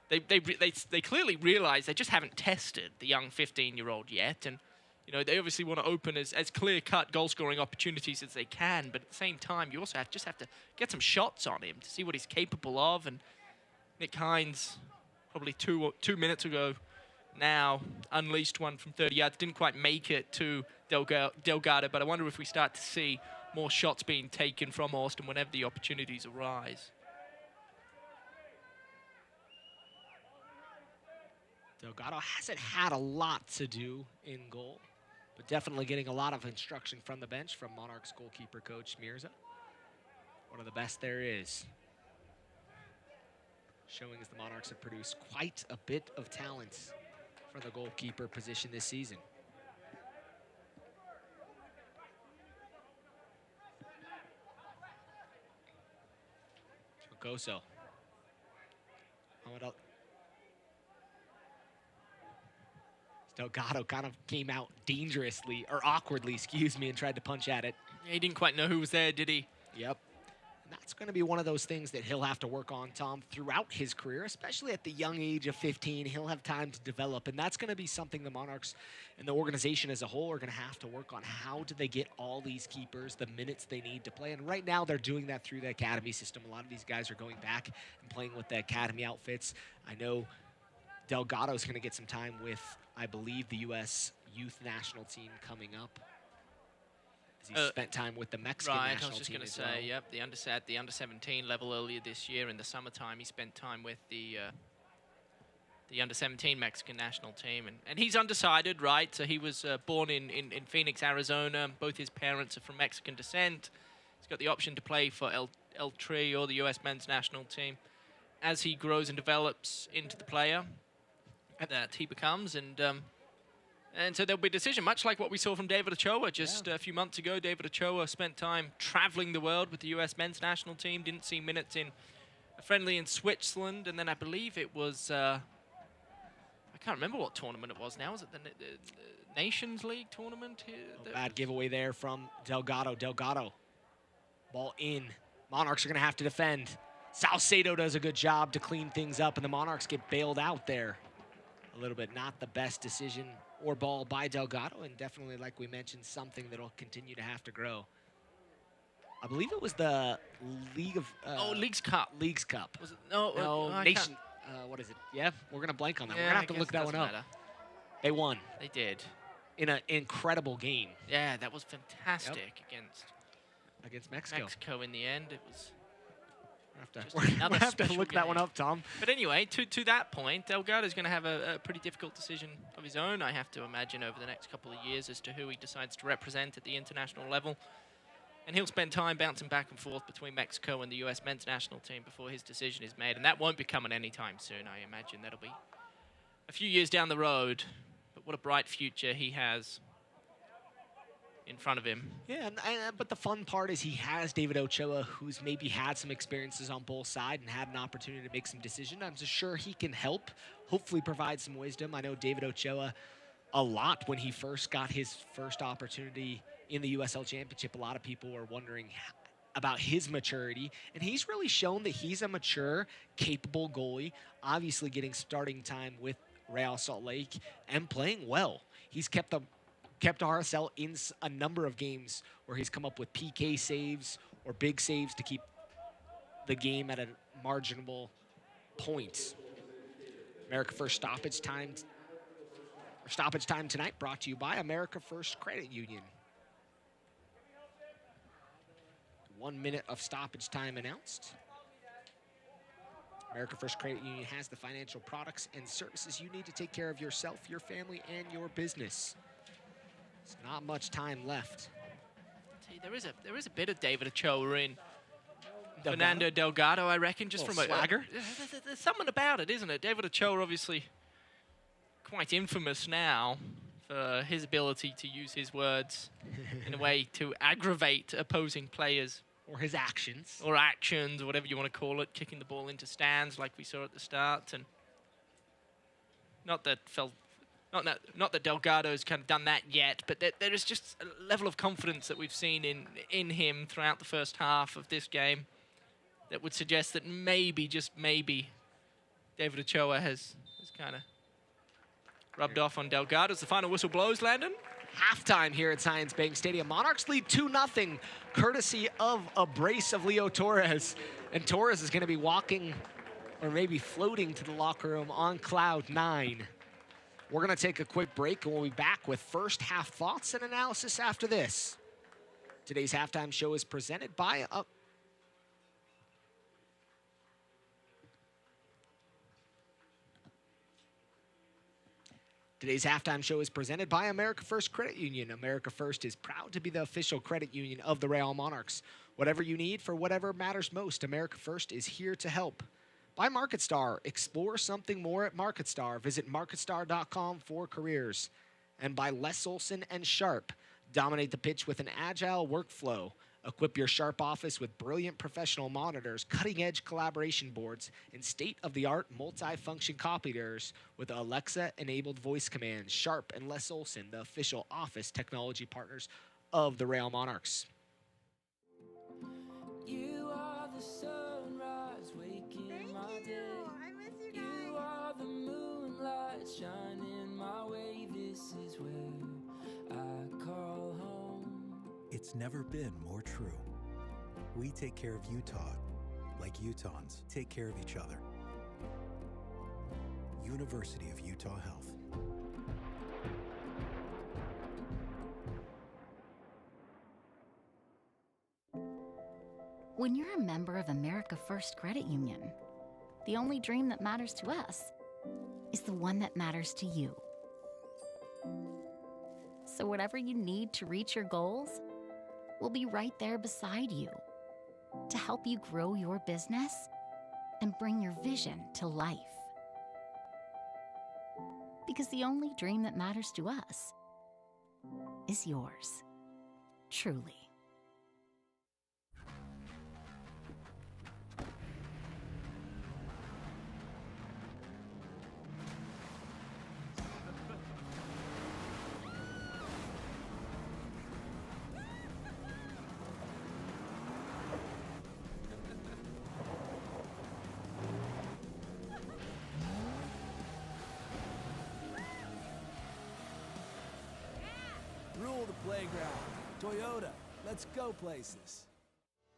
they clearly realize they just haven't tested the young 15-year-old yet, and you know, they obviously want to open as clear-cut goal-scoring opportunities as they can, but at the same time, you also just have to get some shots on him to see what he's capable of. And Nick Hines, probably two minutes ago now, unleashed one from 30 yards. Didn't quite make it to Delgado, but I wonder if we start to see more shots being taken from Austin whenever the opportunities arise. Delgado hasn't had a lot to do in goal, but definitely getting a lot of instruction from the bench from Monarchs goalkeeper coach Mirza. One of the best there is. Showing as the Monarchs have produced quite a bit of talent for the goalkeeper position this season. Goso. Delgado kind of came out dangerously, or awkwardly, excuse me, and tried to punch at it. Yeah, he didn't quite know who was there, did he? Yep. And that's going to be one of those things that he'll have to work on, Tom, throughout his career, especially at the young age of 15. He'll have time to develop, and that's going to be something the Monarchs and the organization as a whole are going to have to work on. How do they get all these keepers the minutes they need to play? And right now, they're doing that through the academy system. A lot of these guys are going back and playing with the academy outfits. I know Delgado's going to get some time with, I believe, the U.S. youth national team coming up. As he spent time with the Mexican national team. Right, I was just going to say, yep, the under-17 level earlier this year in the summertime, he spent time with the under-17 Mexican national team. And he's undecided, right? So he was born in Phoenix, Arizona. Both his parents are from Mexican descent. He's got the option to play for El Tri or the U.S. men's national team as he grows and develops into the player that he becomes. And so there'll be a decision, much like what we saw from David Ochoa just a few months ago. David Ochoa spent time traveling the world with the U.S. men's national team, didn't see minutes in a friendly in Switzerland, and then I believe it was, I can't remember what tournament it was now. Was it the Nations League tournament? Bad giveaway there from Delgado. Delgado, ball in. Monarchs are going to have to defend. Salcedo does a good job to clean things up, and the Monarchs get bailed out there a little bit. Not the best decision or ball by Delgado, and definitely, like we mentioned, something that'll continue to have to grow. I believe it was the League of... Leagues Cup. Leagues Cup. Was it? No, Nation... What is it? Yeah, we're going to blank on that. Yeah, We're going to I have to guess look it that one doesn't up. matter. They won They did. in an incredible game Yeah, that was fantastic against Mexico. Mexico in the end. It was. Just We're going another to have to special look that one game. up, Tom. But anyway, to that point, Delgado's going to have a pretty difficult decision of his own, I have to imagine, over the next couple of years as to who he decides to represent at the international level. And he'll spend time bouncing back and forth between Mexico and the U.S. men's national team before his decision is made. And that won't be coming anytime soon, I imagine. That'll be a few years down the road. But what a bright future he has in front of him. Yeah, but the fun part is he has David Ochoa, who's maybe had some experiences on both sides and had an opportunity to make some decisions. I'm just sure he can help, hopefully provide some wisdom. I know David Ochoa a lot when he first got his first opportunity in the USL Championship. A lot of people were wondering about his maturity, and he's really shown that he's a mature, capable goalie, obviously getting starting time with Real Salt Lake and playing well. He's kept RSL in a number of games where he's come up with PK saves or big saves to keep the game at a marginal point. America First stoppage time tonight brought to you by America First Credit Union. 1 minute of stoppage time announced. America First Credit Union has the financial products and services you need to take care of yourself, your family, and your business. There's not much time left. See, there is a bit of David Ochoa in Delgado? Fernando Delgado, I reckon, just from swagger. There's something about it, isn't it? David Ochoa, obviously quite infamous now for his ability to use his words in a way to aggravate opposing players. Or his actions. Or actions, or whatever you want to call it, kicking the ball into stands like we saw at the start. And not that Delgado's kind of done that yet, but there is just a level of confidence that we've seen in him throughout the first half of this game that would suggest that maybe, just maybe, David Ochoa has kind of rubbed off on Delgado. As the final whistle blows, Landon. Halftime here at Zions Bank Stadium. Monarchs lead 2-0, courtesy of a brace of Leo Torres. And Torres is going to be walking or maybe floating to the locker room on cloud 9. We're going to take a quick break, and we'll be back with first half thoughts and analysis after this. Today's halftime show is presented by America First Credit Union. America First is proud to be the official credit union of the Real Monarchs. Whatever you need for whatever matters most, America First is here to help. By MarketStar, explore something more at MarketStar. Visit marketstar.com for careers. And by Les Olson and Sharp, dominate the pitch with an agile workflow. Equip your Sharp office with brilliant professional monitors, cutting-edge collaboration boards, and state-of-the-art multi-function copiers with Alexa-enabled voice commands. Sharp and Les Olson, the official office technology partners of the Real Monarchs. You are the sunrise waking my day. I miss you guys. You are the moonlight shining my way. This is where I call home. It's never been more true. We take care of Utah like Utahns take care of each other. University of Utah Health. When you're a member of America First Credit Union, the only dream that matters to us is the one that matters to you. So whatever you need to reach your goals, we'll be right there beside you to help you grow your business and bring your vision to life. Because the only dream that matters to us is yours, truly. Rule the playground. Toyota, let's go places.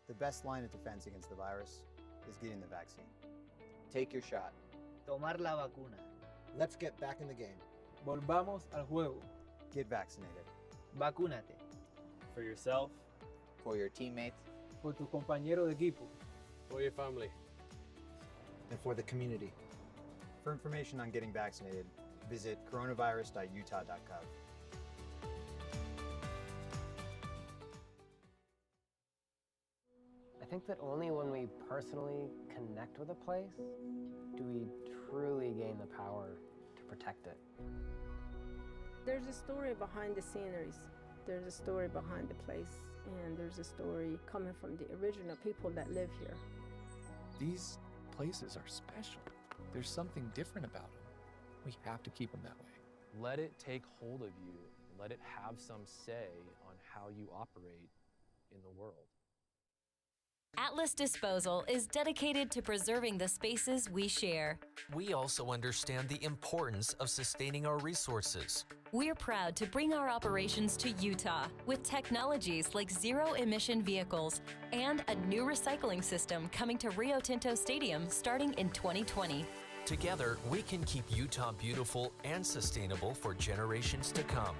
The best line of defense against the virus is getting the vaccine. Take your shot. Tomar la vacuna. Let's get back in the game. Volvamos al juego. Get vaccinated. Vacúnate. For yourself. For your teammates. Por tu compañero de equipo. For your family. And for the community. For information on getting vaccinated, visit coronavirus.utah.gov. I think that only when we personally connect with a place do we truly gain the power to protect it. There's a story behind the sceneries. There's a story behind the place, and there's a story coming from the original people that live here. These places are special. There's something different about them. We have to keep them that way. Let it take hold of you. Let it have some say on how you operate in the world. Atlas Disposal is dedicated to preserving the spaces we share. We also understand the importance of sustaining our resources. We're proud to bring our operations to Utah with technologies like zero-emission vehicles and a new recycling system coming to Rio Tinto Stadium starting in 2020. Together, we can keep Utah beautiful and sustainable for generations to come.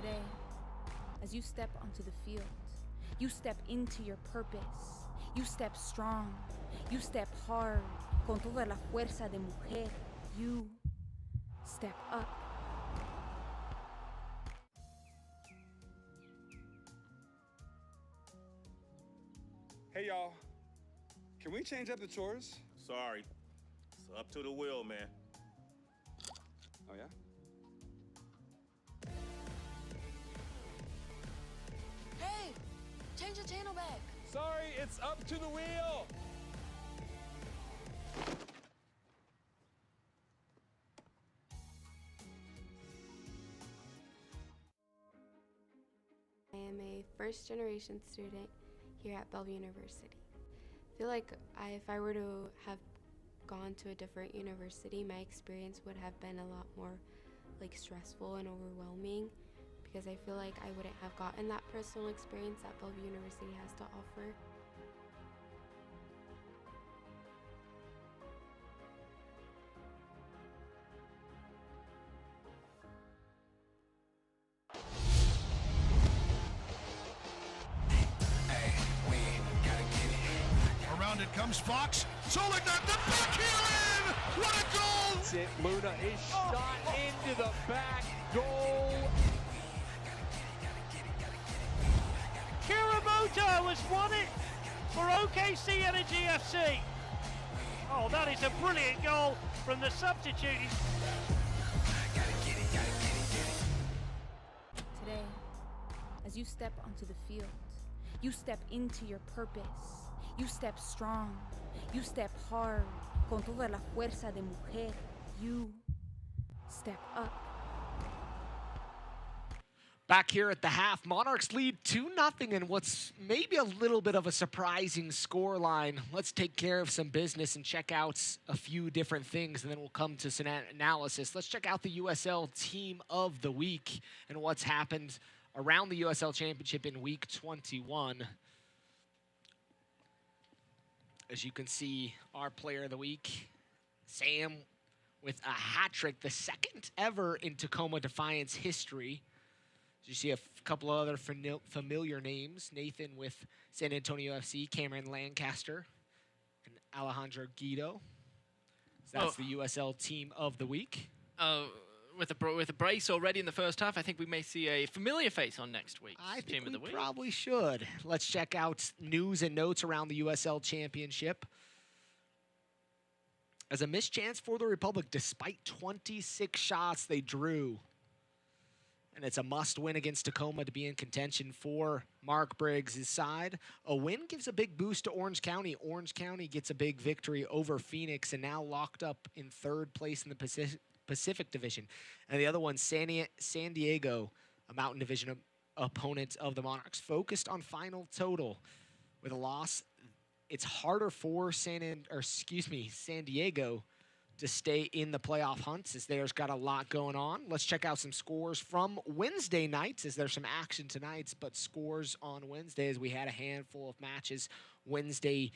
Today, as you step onto the field, you step into your purpose. You step strong. You step hard. Con toda la fuerza de mujer. You step up. Hey, y'all. Can we change up the chores? Sorry. It's up to the wheel, man. Oh, yeah? Hey! Change the channel back! Sorry, it's up to the wheel! I am a first-generation student here at Bellevue University. I feel like if I were to have gone to a different university, my experience would have been a lot more stressful and overwhelming, because I feel like I wouldn't have gotten that personal experience that Bellevue University has to offer. Around it comes Fox. Solik, the back heel in! What a goal! That's it. Luna is shot into the back goal. Kiramoto has won it for OKC Energy FC. Oh, that is a brilliant goal from the substitute. Today, as you step onto the field, you step into your purpose. You step strong. You step hard. Con toda la fuerza de mujer. You step up. Back here at the half, Monarchs lead 2-0 in what's maybe a little bit of a surprising scoreline. Let's take care of some business and check out a few different things, and then we'll come to some analysis. Let's check out the USL Team of the Week and what's happened around the USL Championship in Week 21. As you can see, our Player of the Week, Sam, with a hat trick, the second ever in Tacoma Defiance history. You see a couple of other familiar names. Nathan with San Antonio FC, Cameron Lancaster, and Alejandro Guido. So that's the USL Team of the Week. With a brace already in the first half, I think we may see a familiar face on next week's Team of the Week. Probably should. Let's check out news and notes around the USL Championship. As a missed chance for the Republic, despite 26 shots they drew. And it's a must-win against Tacoma to be in contention for Mark Briggs' side. A win gives a big boost to Orange County. Orange County gets a big victory over Phoenix and now locked up in third place in the Pacific Division. And the other one, San Diego, a Mountain Division opponent of the Monarchs, focused on final total. with a loss. It's harder for San Diego to stay in the playoff hunts as there's got a lot going on. Let's check out some scores from Wednesday nights as there's some action tonight, but scores on Wednesday as we had a handful of matches. Wednesday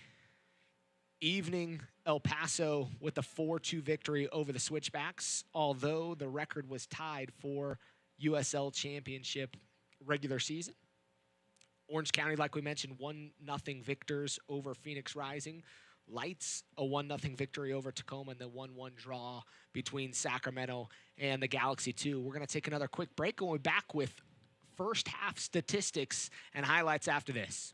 evening, El Paso with a 4-2 victory over the Switchbacks, although the record was tied for USL Championship regular season. Orange County, like we mentioned, 1-0 victors over Phoenix Rising. Lights, a 1-0 victory over Tacoma, and the 1-1 draw between Sacramento and the Galaxy 2. We're going to take another quick break, and we'll be back with first half statistics and highlights after this.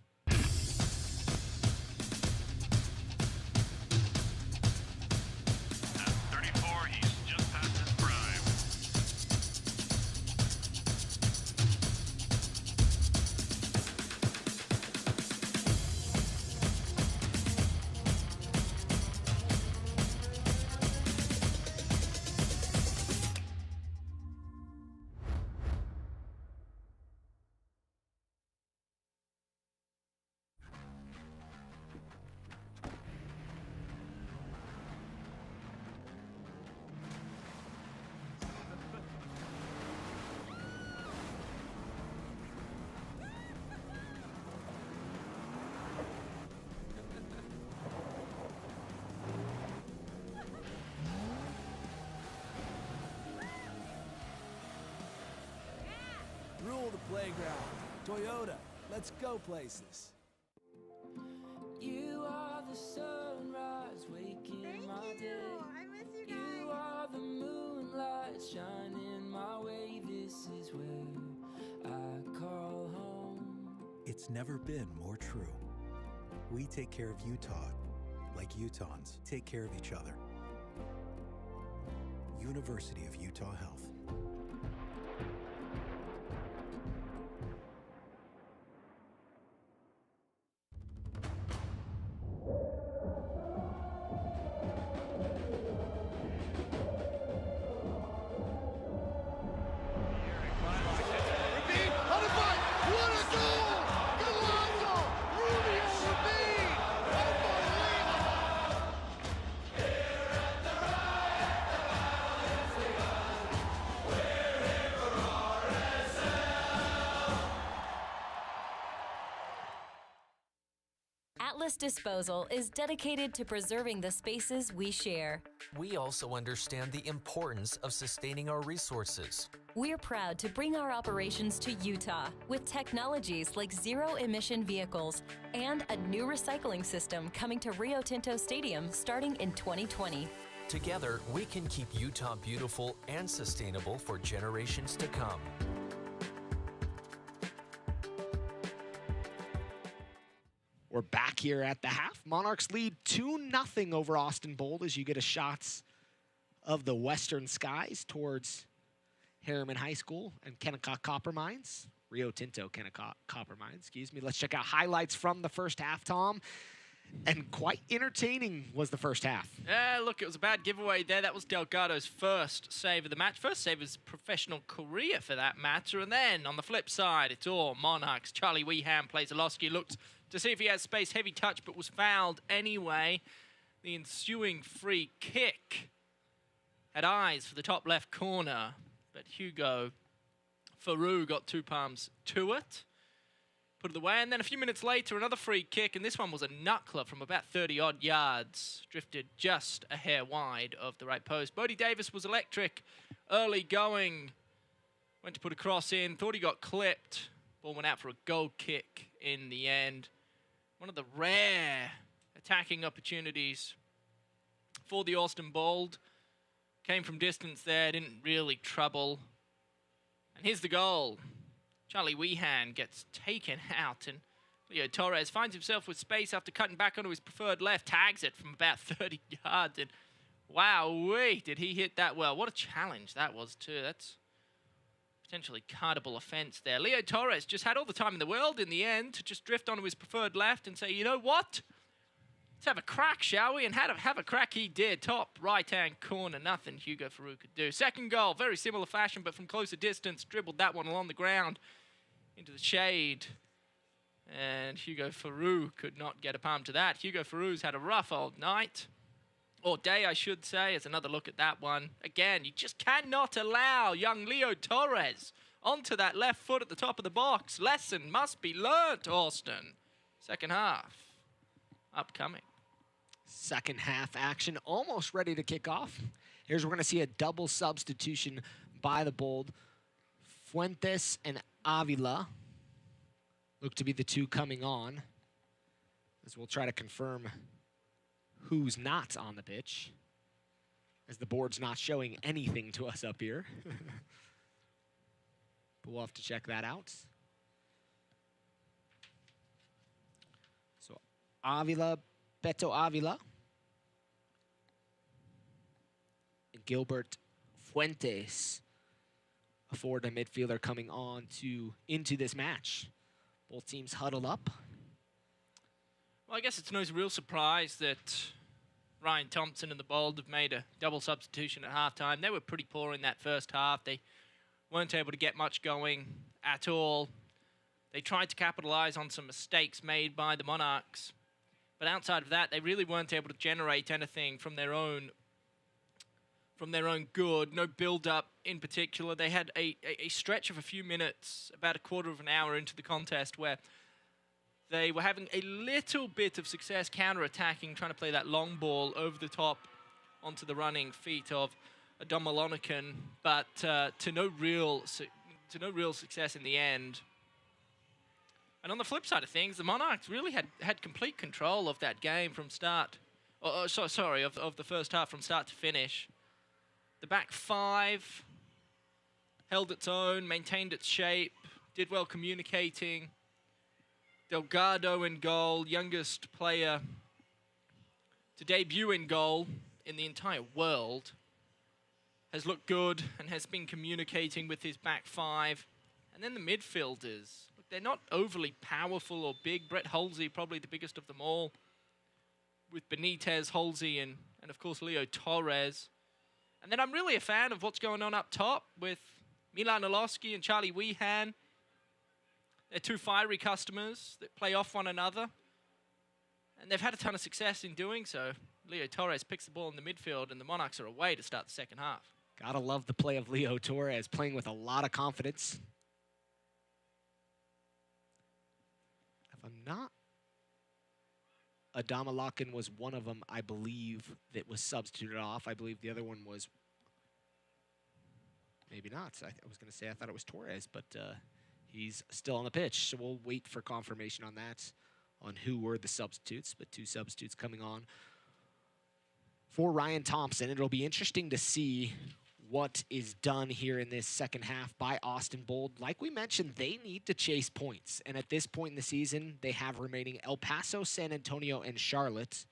Rule the playground. Toyota, let's go places. You are the sunrise waking my day. I miss you guys. You are the moonlight shining my way. This is where I call home. It's never been more true. We take care of Utah like Utahns take care of each other. University of Utah Health. Atlas Disposal is dedicated to preserving the spaces we share. We also understand the importance of sustaining our resources. We're proud to bring our operations to Utah with technologies like zero-emission vehicles and a new recycling system coming to Rio Tinto Stadium starting in 2020. Together, we can keep Utah beautiful and sustainable for generations to come. We're back here at the half. Monarchs lead 2-0 over Austin Bold as you get a shots of the western skies towards Harriman High School and Kennecott Copper Mines. Rio Tinto Kennecott Copper Mines, excuse me. Let's check out highlights from the first half, Tom. And quite entertaining was the first half. Yeah, look, it was a bad giveaway there. That was Delgado's first save of the match. First save of his professional career for that matter. And then on the flip side, it's all Monarchs. Charlie Weehan plays Alosky, looked to see if he has space, heavy touch, but was fouled anyway. The ensuing free kick had eyes for the top left corner, but Hugo Faroux got two palms to it, put it away, and then a few minutes later, another free kick, and this one was a knuckler from about 30-odd yards, drifted just a hair wide of the right post. Bodie Davis was electric, early going, went to put a cross in, thought he got clipped, ball went out for a goal kick in the end. One of the rare attacking opportunities for the Austin Bold. Came from distance there, didn't really trouble. And here's the goal. Charlie Weehan gets taken out, and Leo Torres finds himself with space after cutting back onto his preferred left, tags it from about 30 yards, and wowee, did he hit that well. What a challenge that was too. That's potentially cardable offense there. Leo Torres just had all the time in the world in the end to just drift onto his preferred left and say, you know what? Let's have a crack, shall we? And have a crack he did. Top right-hand corner. Nothing Hugo Faroux could do. Second goal, very similar fashion, but from closer distance. Dribbled that one along the ground into the shade. And Hugo Farou could not get a palm to that. Hugo Farou's had a rough old night. Or day, I should say. As another look at that one. Again, you just cannot allow young Leo Torres onto that left foot at the top of the box. Lesson must be learnt, Austin. Second half upcoming. Second half action almost ready to kick off. Here's we're going to see a double substitution by the Bold. Fuentes and Avila look to be the two coming on, as we'll try to confirm who's not on the pitch, as the board's not showing anything to us up here. But we'll have to check that out. So Avila, Beto Avila, and Gilbert Fuentes, a forward and midfielder coming on into this match. Both teams huddle up. Well, I guess it's no real surprise that Ryan Thompson and the Bold have made a double substitution at halftime. They were pretty poor in that first half. They weren't able to get much going at all. They tried to capitalize on some mistakes made by the Monarchs. But outside of that, they really weren't able to generate anything from their own good. No build-up in particular. They had a stretch of a few minutes, about a quarter of an hour into the contest, where they were having a little bit of success counter-attacking, trying to play that long ball over the top onto the running feet of Adomalonakan, but to no real success in the end. And on the flip side of things, the Monarchs really had complete control of that game from start. Of the first half from start to finish. The back five held its own, maintained its shape, did well communicating. Delgado in goal, youngest player to debut in goal in the entire world, has looked good and has been communicating with his back five. And then the midfielders, look, they're not overly powerful or big. Brett Halsey, probably the biggest of them all, with Benitez, Halsey, and of course Leo Torres. And then I'm really a fan of what's going on up top with Milan Oloski and Charlie Weehan. They're two fiery customers that play off one another. And they've had a ton of success in doing so. Leo Torres picks the ball in the midfield, and the Monarchs are away to start the second half. Gotta love the play of Leo Torres, playing with a lot of confidence. If I'm not, Adomalokan was one of them, I believe, that was substituted off. I believe the other one was, maybe not. I was going to say I thought it was Torres, but he's still on the pitch. So we'll wait for confirmation on that, on who were the substitutes, but two substitutes coming on for Ryan Thompson. It'll be interesting to see what is done here in this second half by Austin Bold. Like we mentioned, they need to chase points. And at this point in the season, they have remaining El Paso, San Antonio, and Charlotte.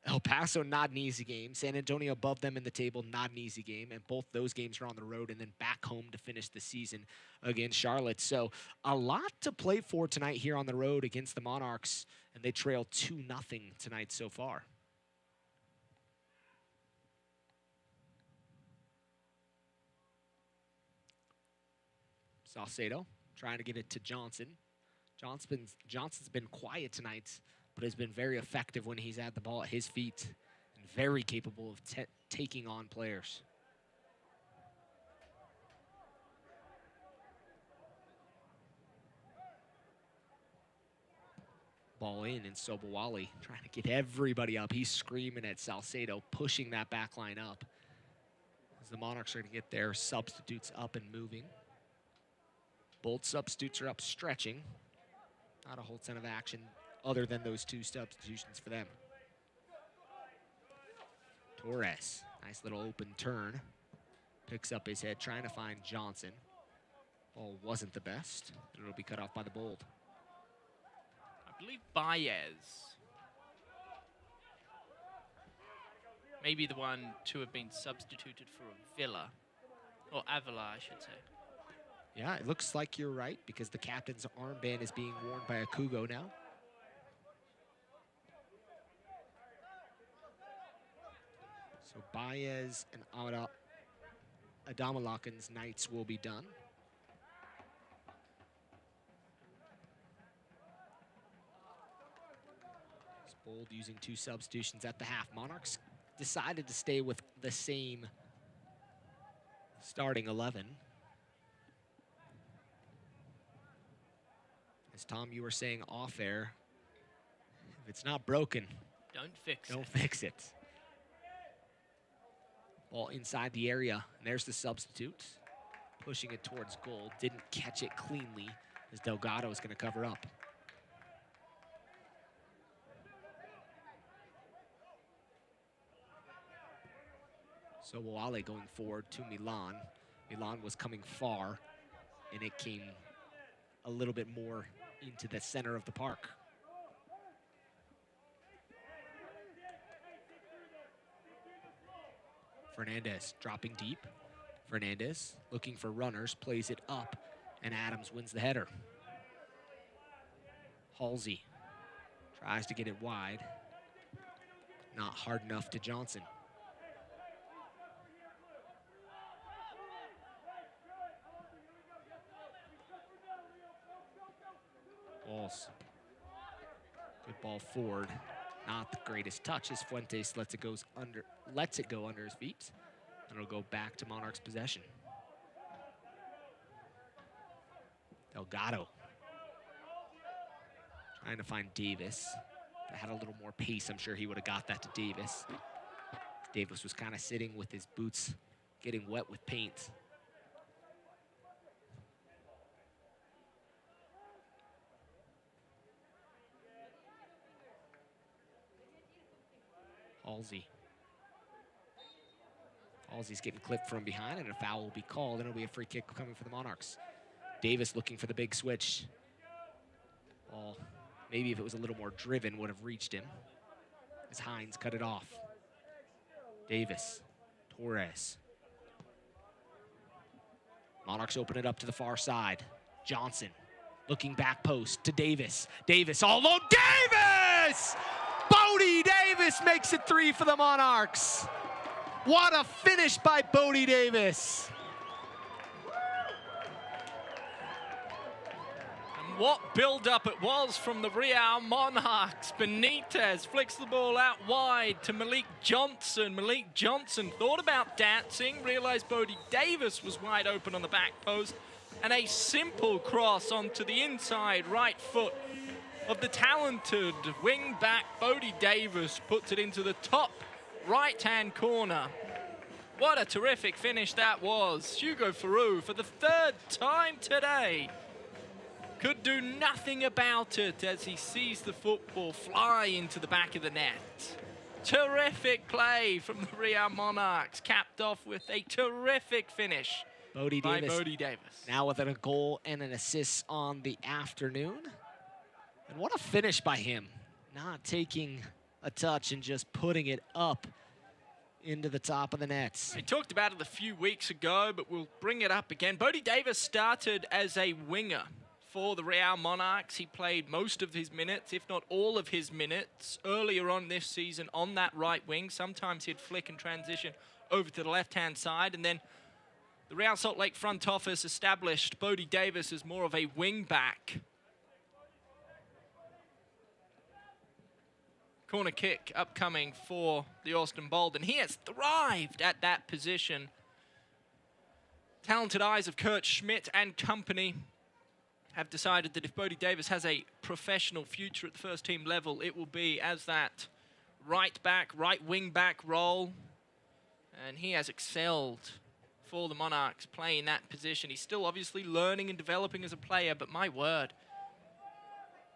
El Paso, not an easy game. San Antonio above them in the table, not an easy game. And both those games are on the road and then back home to finish the season against Charlotte. So a lot to play for tonight here on the road against the Monarchs. And they trail 2-0 tonight so far. Salcedo trying to give it to Johnson. Johnson's been quiet tonight, but has been very effective when he's had the ball at his feet and very capable of taking on players. Ball in, and Sobowale trying to get everybody up. He's screaming at Salcedo, pushing that back line up. As the Monarchs are going to get their substitutes up and moving. Both substitutes are up stretching. Not a whole ton of action other than those two substitutions for them. Torres, nice little open turn. Picks up his head, trying to find Johnson. Ball wasn't the best, but it'll be cut off by the Bold. I believe Baez may be the one to have been substituted for Villa, or Avila, I should say. Yeah, it looks like you're right, because the captain's armband is being worn by Akugo now. So Baez and Adomalokan's nights will be done. Bold using 2 substitutions at the half. Monarchs decided to stay with the same starting 11. As Tom, you were saying off air, if it's not broken, don't fix it. Ball inside the area, and there's the substitute. Pushing it towards goal, didn't catch it cleanly as Delgado is going to cover up. So Wale going forward to Milan. Milan was coming far, and it came a little bit more into the center of the park. Fernandez dropping deep. Fernandez looking for runners, plays it up, and Adams wins the header. Halsey tries to get it wide. Not hard enough to Johnson. Balls. Good ball forward. Not the greatest touch as Fuentes lets it go under his feet. And it'll go back to Monarchs' possession. Delgado. Trying to find Davis. If I had a little more pace, I'm sure he would have got that to Davis. Davis was kind of sitting with his boots getting wet with paint. Halsey. Halsey's getting clipped from behind, and a foul will be called, and it'll be a free kick coming for the Monarchs. Davis looking for the big switch. Ball, maybe if it was a little more driven, would have reached him. As Hines cut it off. Davis. Torres. Monarchs open it up to the far side. Johnson looking back post to Davis. Davis all alone. Davis! Bodie Davis makes it 3 for the Monarchs. What a finish by Bodie Davis. And what build-up it was from the Real Monarchs. Benitez flicks the ball out wide to Malik Johnson. Malik Johnson thought about dancing, realized Bodie Davis was wide open on the back post, and a simple cross onto the inside right foot of the talented wing-back Bodie Davis puts it into the top right-hand corner. What a terrific finish that was. Hugo Farou, for the 3rd time today, could do nothing about it as he sees the football fly into the back of the net. Terrific play from the Real Monarchs, capped off with a terrific finish Bodie by Davis. Bodie Davis. Now with a goal and an assist on the afternoon. And what a finish by him. Not taking a touch and just putting it up into the top of the net. We talked about it a few weeks ago, but we'll bring it up again. Bodie Davis started as a winger for the Real Monarchs. He played most of his minutes, if not all of his minutes, earlier on this season on that right wing. Sometimes he'd flick and transition over to the left-hand side, and then the Real Salt Lake front office established Bodie Davis as more of a wing-back. Corner kick upcoming for the Austin Bold, and he has thrived at that position. Talented eyes of Kurt Schmidt and company have decided that if Bodie Davis has a professional future at the first team level, it will be as that right back, right wing back role. And he has excelled for the Monarchs playing that position. He's still obviously learning and developing as a player, but my word,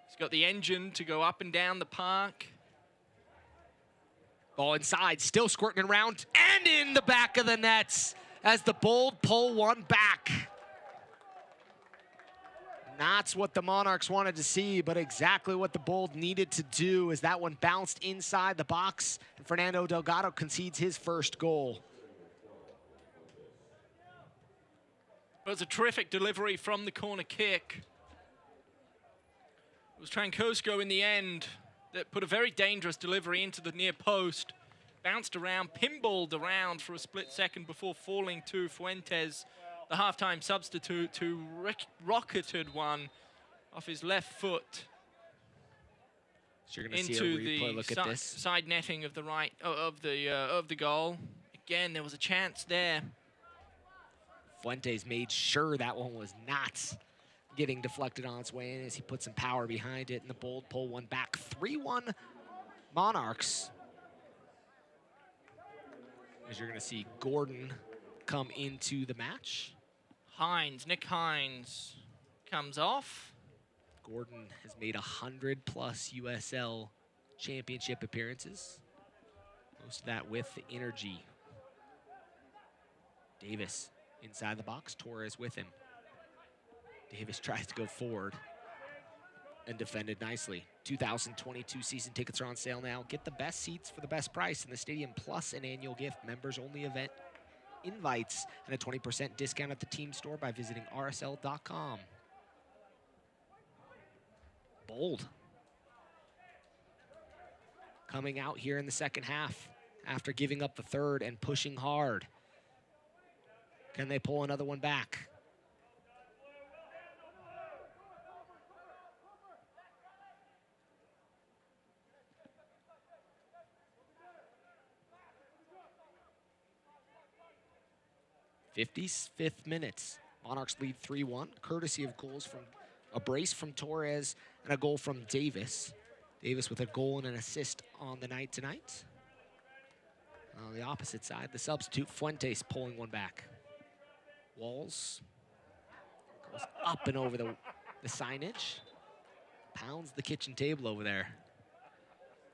he's got the engine to go up and down the park. Ball inside, still squirting around, and in the back of the nets as the Bold pull one back. That's what the Monarchs wanted to see, but exactly what the Bold needed to do as that one bounced inside the box, and Fernando Delgado concedes his first goal. It was a terrific delivery from the corner kick. It was Trankosko in the end that put a very dangerous delivery into the near post. Bounced around, pinballed around for a split second before falling to Fuentes, the halftime substitute, who rocketed one off his left foot. So you're going to see a into replay. the Look at this. side netting of the right of the goal. Again, there was a chance there. Fuentes made sure that one was not getting deflected on its way in as he put some power behind it, and the Bold pull one back. 3-1 Monarchs. As you're going to see Gordon come into the match. Nick Hines comes off. Gordon has made 100+ USL championship appearances. Most of that with the Energy. Davis inside the box, Torres with him. Davis tries to go forward and defended nicely. 2022 season tickets are on sale now. Get the best seats for the best price in the stadium, plus an annual gift, members-only event invites, and a 20% discount at the team store by visiting rsl.com. Bold. Coming out here in the second half after giving up the third and pushing hard. Can they pull another one back? '55th minutes. Monarchs lead 3-1, courtesy of goals from a brace from Torres and a goal from Davis. Davis with a goal and an assist on the night tonight. On the opposite side, the substitute Fuentes pulling one back. Walls goes up and over the signage. Pounds the kitchen table over there.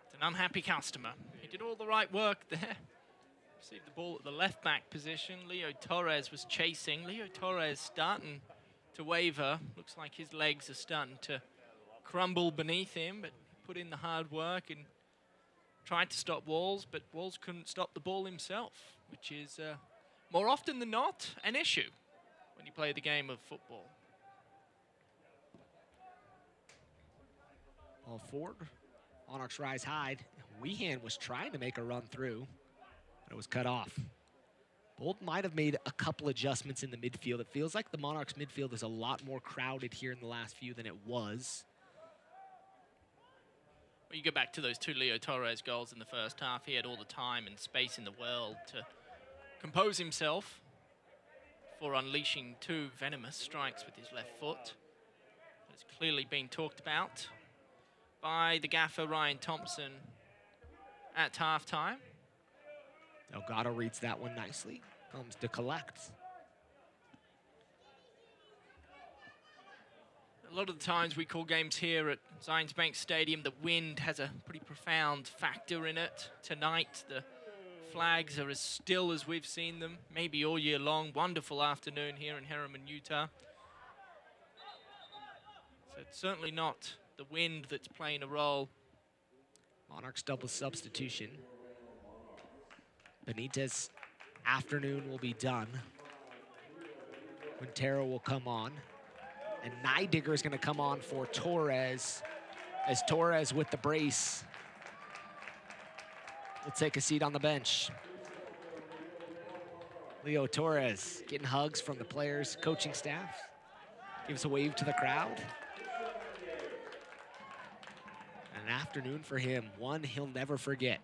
It's an unhappy customer. He did all the right work there. Received the ball at the left back position. Leo Torres was chasing. Leo Torres starting to waver. Looks like his legs are starting to crumble beneath him, but put in the hard work and tried to stop Walls, but Walls couldn't stop the ball himself, which is more often than not an issue when you play the game of football. Ball forward. Monarchs rise high. Weehan was trying to make a run through, but it was cut off. Bold might have made a couple adjustments in the midfield. It feels like the Monarchs midfield is a lot more crowded here in the last few than it was. Well, you go back to those two Leo Torres goals in the first half. He had all the time and space in the world to compose himself for unleashing two venomous strikes with his left foot. It's clearly been talked about by the gaffer Ryan Thompson at halftime. Delgado reads that one nicely. Comes to collect. A lot of the times we call games here at Zions Bank Stadium, the wind has a pretty profound factor in it. Tonight, the flags are as still as we've seen them, maybe all year long. Wonderful afternoon here in Harriman, Utah. So it's certainly not the wind that's playing a role. Monarchs double substitution. Benitez afternoon will be done. Quintero will come on. And Neidigger is going to come on for Torres, as Torres with the brace will take a seat on the bench. Leo Torres getting hugs from the players, coaching staff. Gives a wave to the crowd. An afternoon for him, one he'll never forget.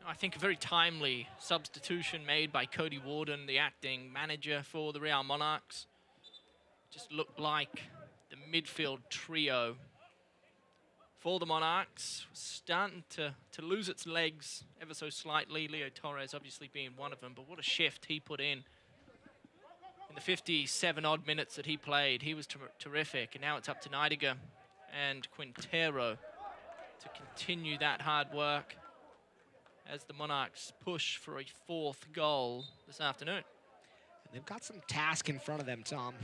I think a very timely substitution made by Cody Warden, the acting manager for the Real Monarchs. Just looked like the midfield trio for the Monarchs was starting to lose its legs ever so slightly. Leo Torres obviously being one of them, but what a shift he put in the 57-odd minutes that he played. He was terrific, and now it's up to Neidigger and Quintero to continue that hard work as the Monarchs push for a fourth goal this afternoon. And they've got some task in front of them, Tom.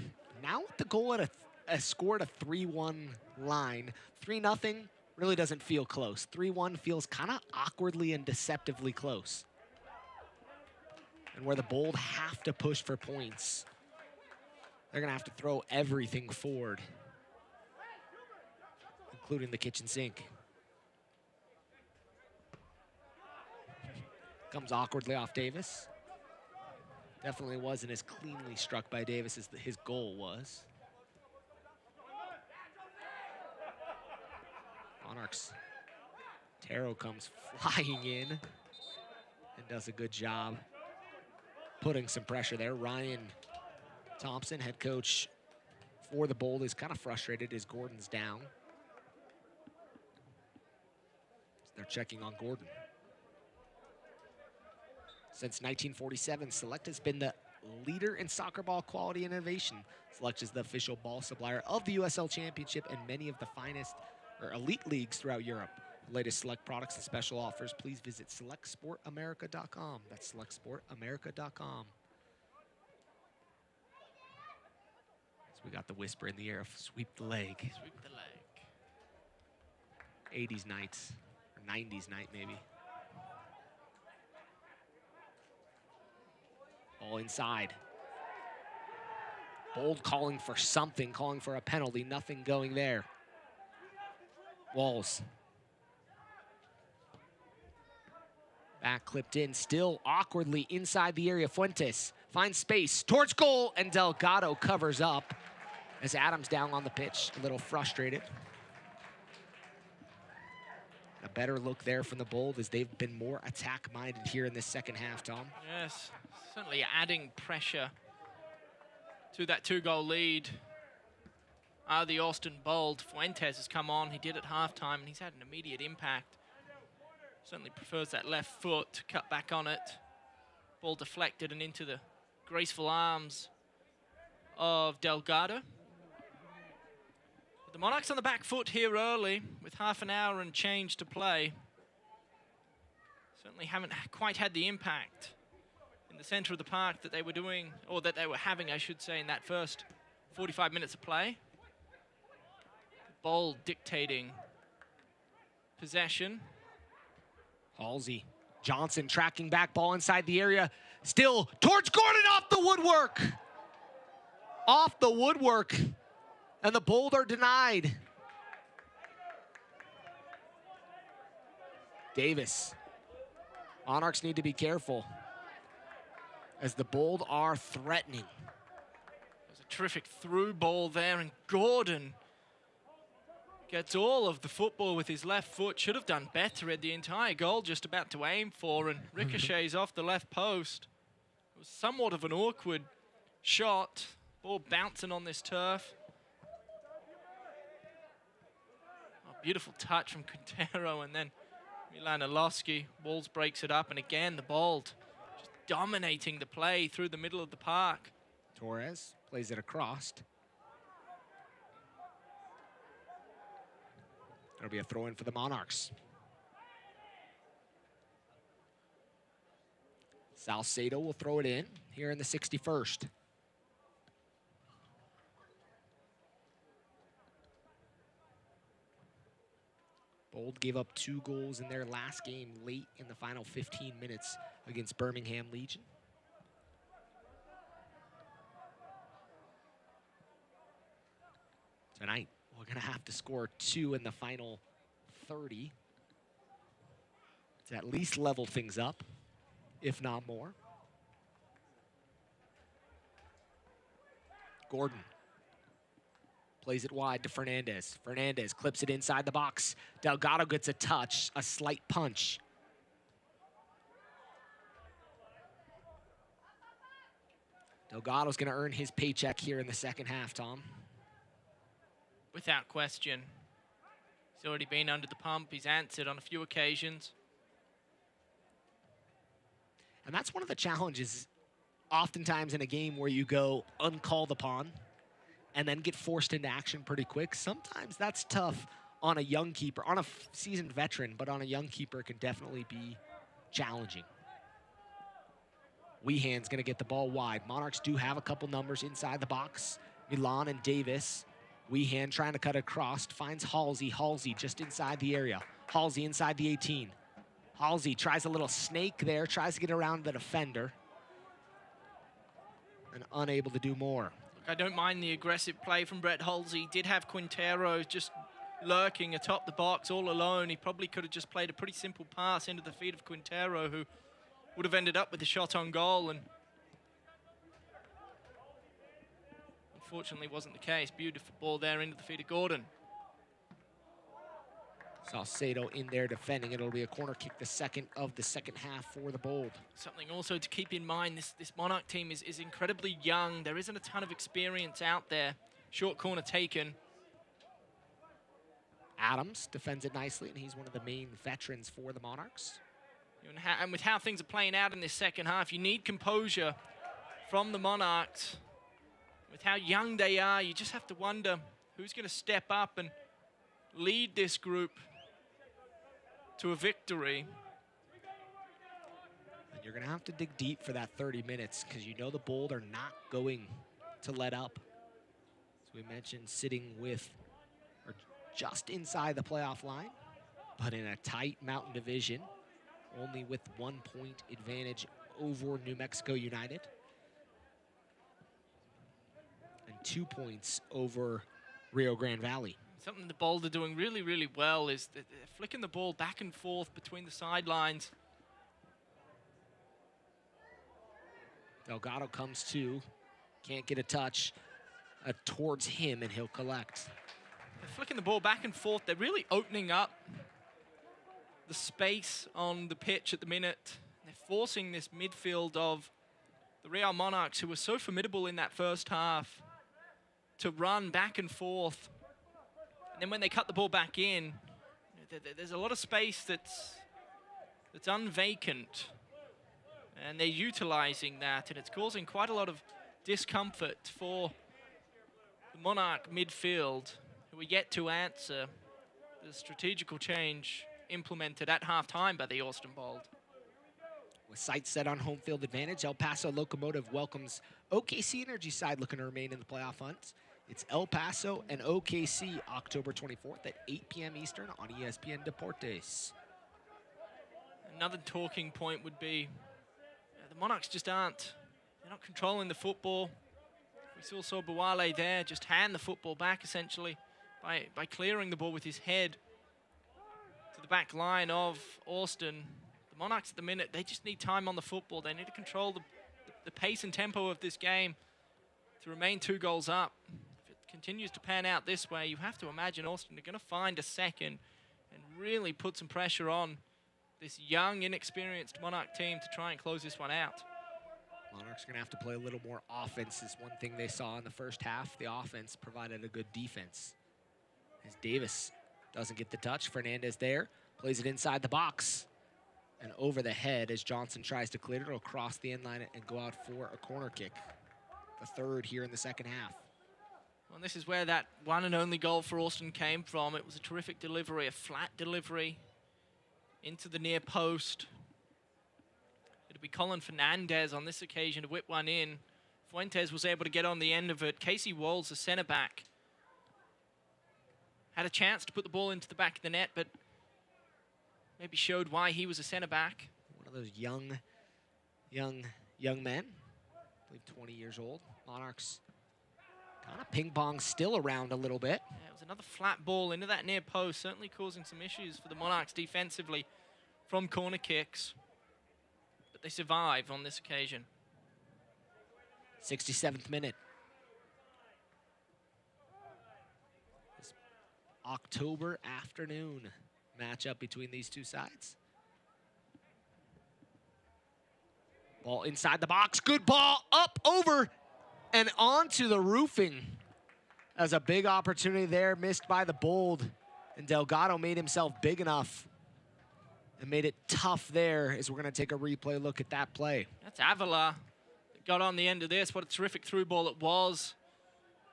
Now with the goal at a score at a 3-1 line, 3-0 really doesn't feel close. 3-1 feels kind of awkwardly and deceptively close. And where the Bold have to push for points, they're going to have to throw everything forward, including the kitchen sink. Comes awkwardly off Davis. Definitely wasn't as cleanly struck by Davis as his goal was. Monarchs Monarchs. Taro comes flying in and does a good job putting some pressure there. Ryan Thompson, head coach for the Bold, is kind of frustrated as Gordon's down. So they're checking on Gordon. Since 1947, Select has been the leader in soccer ball quality and innovation. Select is the official ball supplier of the USL Championship and many of the finest or elite leagues throughout Europe. For the latest Select products and special offers, please visit selectsportamerica.com. That's selectsportamerica.com. So we got the whisper in the air of sweep the leg. Sweep the leg. 80s nights, or 90s night maybe. Ball inside. Bold calling for something, calling for a penalty. Nothing going there. Walls. Back clipped in, still awkwardly inside the area. Fuentes finds space towards goal, and Delgado covers up as Adams down on the pitch, a little frustrated. A better look there from the Bold as they've been more attack-minded here in this second half, Tom. Yes, certainly adding pressure to that 2-goal lead. The Austin Bold. Fuentes has come on. He did at halftime, and he's had an immediate impact. Certainly prefers that left foot to cut back on it. Ball deflected and into the graceful arms of Delgado. The Monarchs on the back foot here early with half an hour and change to play. Certainly haven't quite had the impact in the center of the park that they were doing, or that they were having, I should say, in that first 45 minutes of play. Ball dictating possession. Halsey. Johnson tracking back, ball inside the area. Still towards Gordon, off the woodwork. Off the woodwork. And the Bold are denied. Davis. Monarchs need to be careful as the Bold are threatening. There's a terrific through ball there, and Gordon gets all of the football with his left foot. Should have done better at the entire goal, just about to aim for, and ricochets off the left post. It was somewhat of an awkward shot. Ball bouncing on this turf. Beautiful touch from Quintero, and then Milan Alowski. Walls breaks it up, and again the Bold just dominating the play through the middle of the park. Torres plays it across. There'll be a throw-in for the Monarchs. Salcedo will throw it in here in the 61st. Bold gave up 2 goals in their last game late in the final 15 minutes against Birmingham Legion. Tonight, we're going to have to score 2 in the final 30 to at least level things up, if not more. Gordon plays it wide to Fernandez. Fernandez clips it inside the box. Delgado gets a touch, a slight punch. Delgado's going to earn his paycheck here in the second half, Tom. Without question. He's already been under the pump. He's answered on a few occasions. And that's one of the challenges oftentimes in a game where you go uncalled upon and then get forced into action pretty quick. Sometimes that's tough on a young keeper, on a seasoned veteran, but on a young keeper it can definitely be challenging. Weehan's gonna get the ball wide. Monarchs do have a couple numbers inside the box. Milan and Davis. Weehan trying to cut across, finds Halsey. Halsey just inside the area. Halsey inside the 18. Halsey tries a little snake there, tries to get around the defender, and unable to do more. I don't mind the aggressive play from Brett Halsey. Did have Quintero just lurking atop the box all alone. He probably could have just played a pretty simple pass into the feet of Quintero, who would have ended up with a shot on goal, and unfortunately wasn't the case. Beautiful ball there into the feet of Gordon. Salcedo in there defending. It'll be a corner kick, the second of the second half for the Bold. Something also to keep in mind, this Monarch team is incredibly young. There isn't a ton of experience out there. Short corner taken. Adams defends it nicely, and he's one of the main veterans for the Monarchs. And with how things are playing out in this second half, you need composure from the Monarchs. With how young they are, you just have to wonder who's going to step up and lead this group to a victory. And you're going to have to dig deep for that 30 minutes because you know the Bold are not going to let up. As we mentioned, sitting with or just inside the playoff line, but in a tight Mountain Division, only with 1 point advantage over New Mexico United and 2 points over Rio Grande Valley. Something the Bold are doing really, really well is they're flicking the ball back and forth between the sidelines. Delgado comes to, can't get a touch towards him, and he'll collect. They're flicking the ball back and forth. They're really opening up the space on the pitch at the minute. They're forcing this midfield of the Real Monarchs, who were so formidable in that first half, to run back and forth. And then when they cut the ball back in, there's a lot of space that's unvacant. And they're utilizing that, and it's causing quite a lot of discomfort for the Monarch midfield, who are yet to answer the strategical change implemented at halftime by the Austin Bold. With sights set on home field advantage, El Paso Locomotive welcomes OKC Energy side looking to remain in the playoff hunt. It's El Paso and OKC October 24th at 8 p.m. Eastern on ESPN Deportes. Another talking point would be the Monarchs just they're not controlling the football. We saw Sobowale there just hand the football back essentially by clearing the ball with his head to the back line of Austin. The Monarchs at the minute, they just need time on the football. They need to control the pace and tempo of this game to remain 2 goals up. If it continues to pan out this way, you have to imagine Austin are going to find a second and really put some pressure on this young, inexperienced Monarch team to try and close this one out. Monarchs are going to have to play a little more offense is one thing they saw in the first half. The offense provided a good defense. As Davis doesn't get the touch, Fernandez there, plays it inside the box. And over the head as Johnson tries to clear it. It'll cross the end line and go out for a corner kick. The third here in the second half. Well, this is where that one and only goal for Austin came from. It was a terrific delivery, a flat delivery into the near post. It'll be Colin Fernandez on this occasion to whip one in. Fuentes was able to get on the end of it. Casey Walls, the center back, had a chance to put the ball into the back of the net, but maybe showed why he was a center back. One of those young men, I believe 20 years old. Monarchs kind of ping pong still around a little bit. Yeah, it was another flat ball into that near post, certainly causing some issues for the Monarchs defensively from corner kicks. But they survive on this occasion. 67th minute. This October afternoon matchup between these two sides. Ball inside the box. Good ball up, over, and onto the roofing. As a big opportunity there, missed by the Bold. And Delgado made himself big enough and made it tough there as we're going to take a replay look at that play. That's Avila that got on the end of this. What a terrific through ball it was.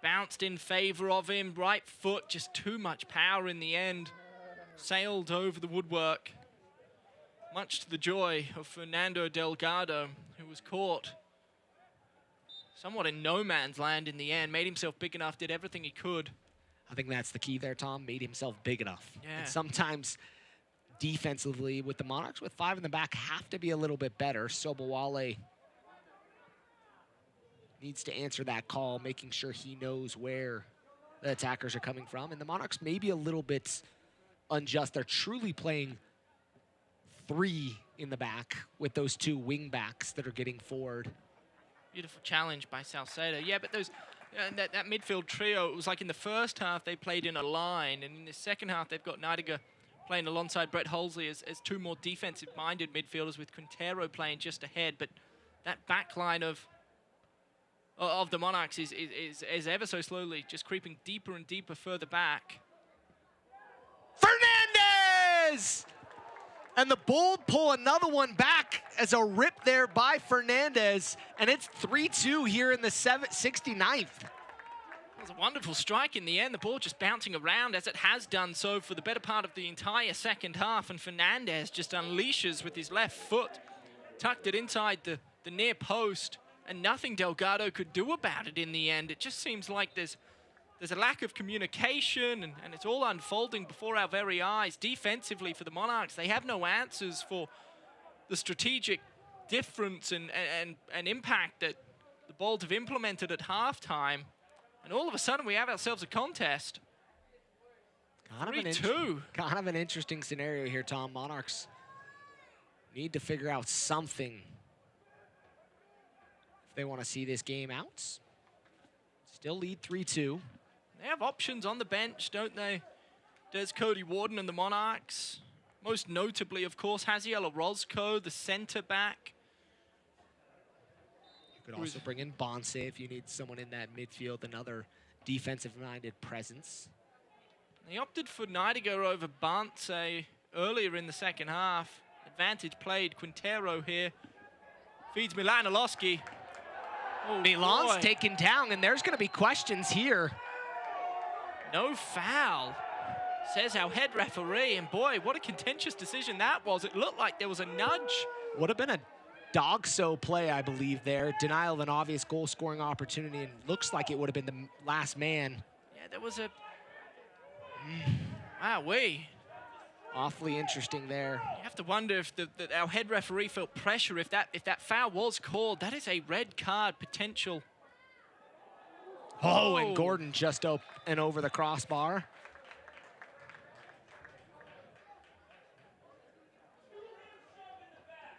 Bounced in favor of him. Right foot, just too much power in the end. Sailed over the woodwork, much to the joy of Fernando Delgado, who was caught somewhat in no man's land in the end, made himself big enough, did everything he could. I think that's the key there, Tom, made himself big enough. Yeah. And sometimes defensively with the Monarchs, with 5 in the back, have to be a little bit better. Sobowale needs to answer that call, making sure he knows where the attackers are coming from. And the Monarchs may be a little bit unjust. They're truly playing 3 in the back with those 2 wing backs that are getting forward. Beautiful challenge by Salcedo. Yeah, but those that midfield trio, it was like in the first half they played in a line, and in the second half they've got Naidiga playing alongside Brett Halsey as two more defensive-minded midfielders with Quintero playing just ahead. But that back line of the Monarchs is ever so slowly just creeping deeper and deeper further back. Fernandez! And the Bull pull another one back as a rip there by Fernandez, and it's 3-2 here in the 69th. It was a wonderful strike in the end. The ball just bouncing around as it has done so for the better part of the entire second half, and Fernandez just unleashes with his left foot, tucked it inside the near post, and nothing Delgado could do about it in the end. It just seems like there's a lack of communication, and it's all unfolding before our very eyes. Defensively for the Monarchs, they have no answers for the strategic difference and impact that the Bold have implemented at halftime. And all of a sudden, we have ourselves a contest. 3-2. Kind of an interesting scenario here, Tom. Monarchs need to figure out something if they want to see this game out. Still lead 3-2. They have options on the bench, don't they? There's Cody Warden and the Monarchs. Most notably, of course, Haziel Orozco, the center back. You could also bring in Bonse if you need someone in that midfield, another defensive-minded presence. They opted for Neidiger over Bonse earlier in the second half. Advantage played. Quintero here feeds Milan Oloski. Oh, Milan's taken down, and there's going to be questions here. No foul, says our head referee. And boy, what a contentious decision that was. It looked like there was a nudge. Would have been a dog-so play, I believe, there. Denial of an obvious goal-scoring opportunity, and looks like it would have been the last man. Yeah, there was a... Wow-wee. Awfully interesting there. You have to wonder if our head referee felt pressure. If that foul was called, that is a red card potential. Oh, and Gordon just up and over the crossbar.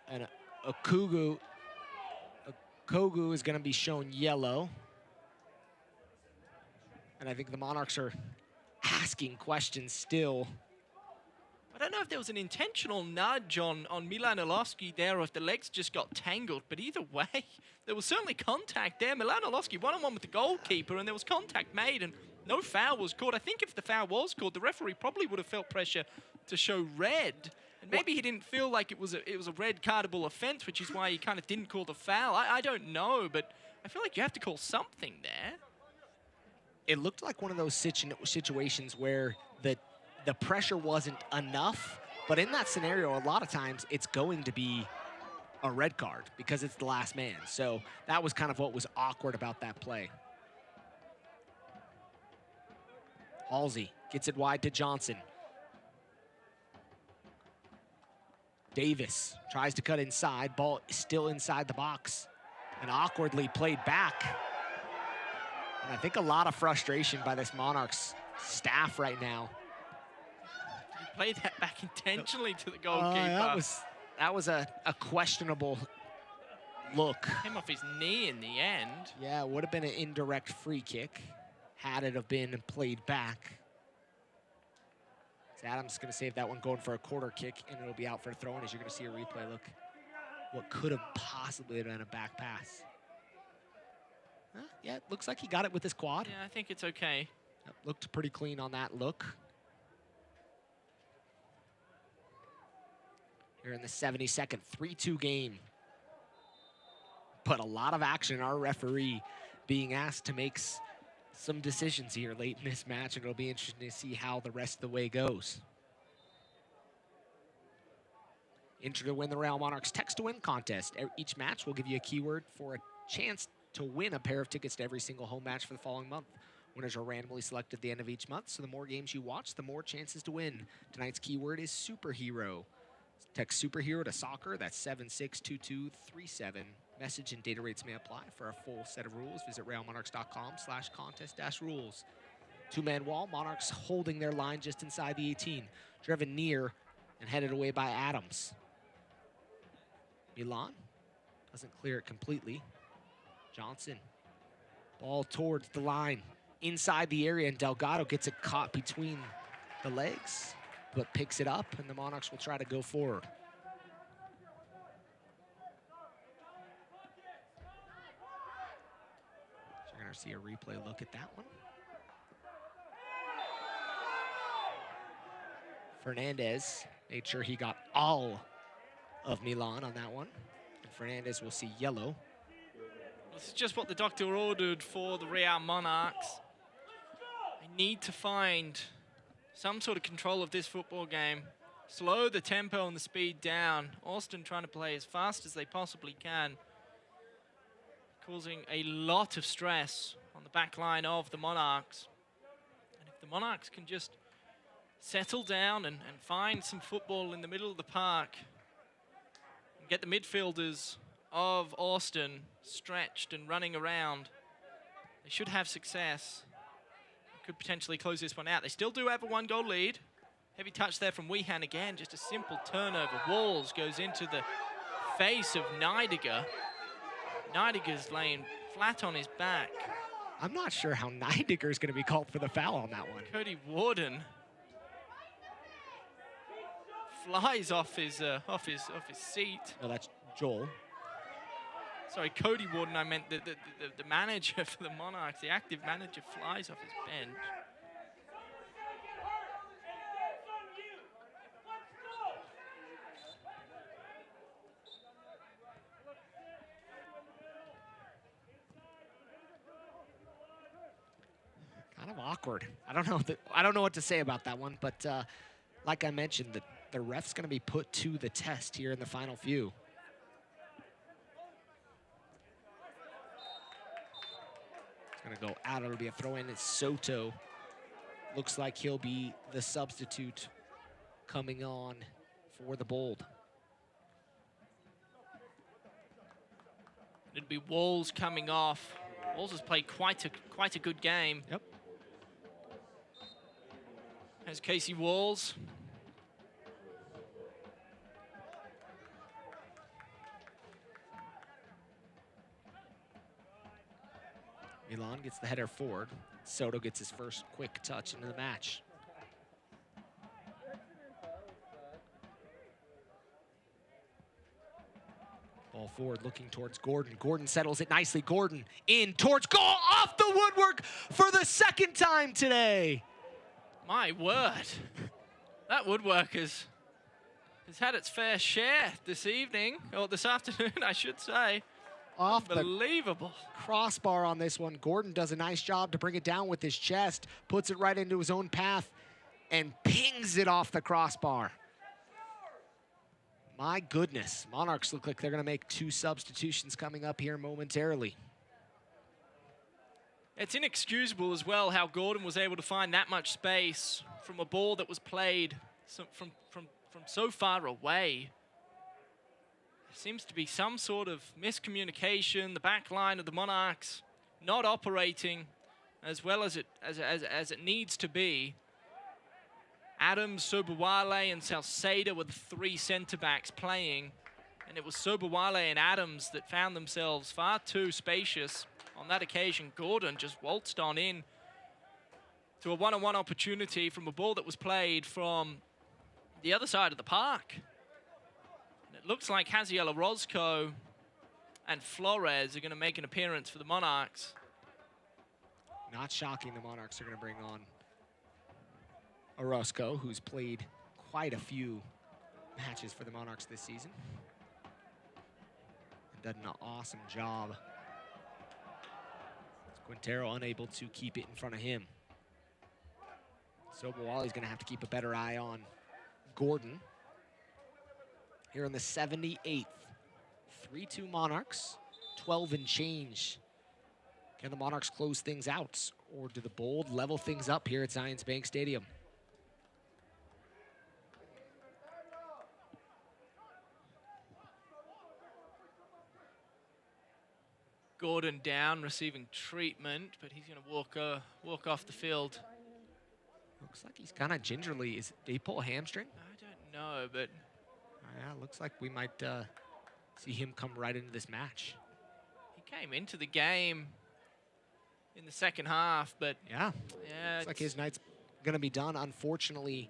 And Kogu is going to be shown yellow. And I think the Monarchs are asking questions still. I don't know if there was an intentional nudge on Milan Oloski there or if the legs just got tangled, but either way, there was certainly contact there. Milan Oloski one-on-one with the goalkeeper, and there was contact made, and no foul was called. I think if the foul was called, the referee probably would have felt pressure to show red. And maybe he didn't feel like it was a red cardable offense, which is why he kind of didn't call the foul. I don't know, but I feel like you have to call something there. It looked like one of those situations where the pressure wasn't enough, but in that scenario, a lot of times it's going to be a red card because it's the last man. So that was kind of what was awkward about that play. Halsey gets it wide to Johnson. Davis tries to cut inside, ball still inside the box, and awkwardly played back. And I think a lot of frustration by this Monarchs staff right now. He played that back intentionally to the goalkeeper. That was a questionable look. Came off his knee in the end. Yeah, it would have been an indirect free kick had it have been played back. So Adams is going to save that one going for a quarter kick, and it'll be out for a throw-in as you're going to see a replay. Look, what could have possibly been a back pass. Yeah, it looks like he got it with his quad. Yeah, I think it's okay. Yep, looked pretty clean on that look. Here in the 72nd, 3-2 game. But a lot of action. Our referee being asked to make some decisions here late in this match, and it'll be interesting to see how the rest of the way goes. Enter to win the Real Monarchs Text to Win contest. Each match will give you a keyword for a chance to win a pair of tickets to every single home match for the following month. Winners are randomly selected at the end of each month, so the more games you watch, the more chances to win. Tonight's keyword is superhero. Text superhero to soccer, that's 762237. Message and data rates may apply. For a full set of rules, visit realmonarchs.com/contest-rules. Two-man wall, Monarchs holding their line just inside the 18. Driven near and headed away by Adams. Milan doesn't clear it completely. Johnson, ball towards the line, inside the area, and Delgado gets it caught between the legs. but picks it up, and the Monarchs will try to go forward. So you're going to see a replay look at that one. Fernandez made sure he got all of Milan on that one. And Fernandez will see yellow. This is just what the doctor ordered for the Real Monarchs. They need to find some sort of control of this football game. Slow the tempo and the speed down. Austin trying to play as fast as they possibly can, causing a lot of stress on the back line of the Monarchs. And if the Monarchs can just settle down and find some football in the middle of the park and get the midfielders of Austin stretched and running around, they should have success. Could potentially close this one out. They still do have a 1-goal lead. Heavy touch there from Wehan again. Just a simple turnover. Walls goes into the face of Neidiger. Neidiger's laying flat on his back. I'm not sure how Neidiger is going to be called for the foul on that one. Cody Warden flies off his seat. Oh, that's Joel. Sorry, Cody Warden, I meant the manager for the Monarchs, the active manager, flies off his bench. Kind of awkward. I don't know what to say about that one, but like I mentioned, the ref's going to be put to the test here in the final few. Going to go out. It'll be a throw in. It's Soto. Looks like he'll be the substitute coming on for the Bold. It'd be Walls coming off. Walls has played quite a good game. Yep. There's Casey Walls. Milan gets the header forward. Soto gets his first quick touch into the match. Ball forward, looking towards Gordon. Gordon settles it nicely. Gordon in towards goal, off the woodwork for the second time today. My word. That woodwork has had its fair share this evening, or this afternoon, I should say. Off Unbelievable. The crossbar on this one. Gordon does a nice job to bring it down with his chest, puts it right into his own path, and pings it off the crossbar. My goodness. Monarchs look like they're going to make 2 substitutions coming up here momentarily. It's inexcusable as well how Gordon was able to find that much space from a ball that was played from so far away. There seems to be some sort of miscommunication. The back line of the Monarchs not operating as well as it needs to be. Adams, Sobowale, and Salcedo were the 3 centre-backs playing, and it was Sobowale and Adams that found themselves far too spacious. On that occasion, Gordon just waltzed on in to a one-on-one opportunity from a ball that was played from the other side of the park. And it looks like Haziel Orozco and Flores are going to make an appearance for the Monarchs. Not shocking, the Monarchs are going to bring on Orozco, who's played quite a few matches for the Monarchs this season. And done an awesome job. Quintero unable to keep it in front of him. Sobowale's going to have to keep a better eye on Gordon. Here in the 78th. 3-2 Monarchs, 12 and change. Can the Monarchs close things out, or do the Bold level things up here at Zions Bank Stadium? Gordon down, receiving treatment, but he's going to walk off the field. Looks like he's kind of gingerly. Did he pull a hamstring? I don't know, but yeah, looks like we might see him come right into this match. He came into the game in the second half, but yeah, yeah, looks like his night's going to be done. Unfortunately,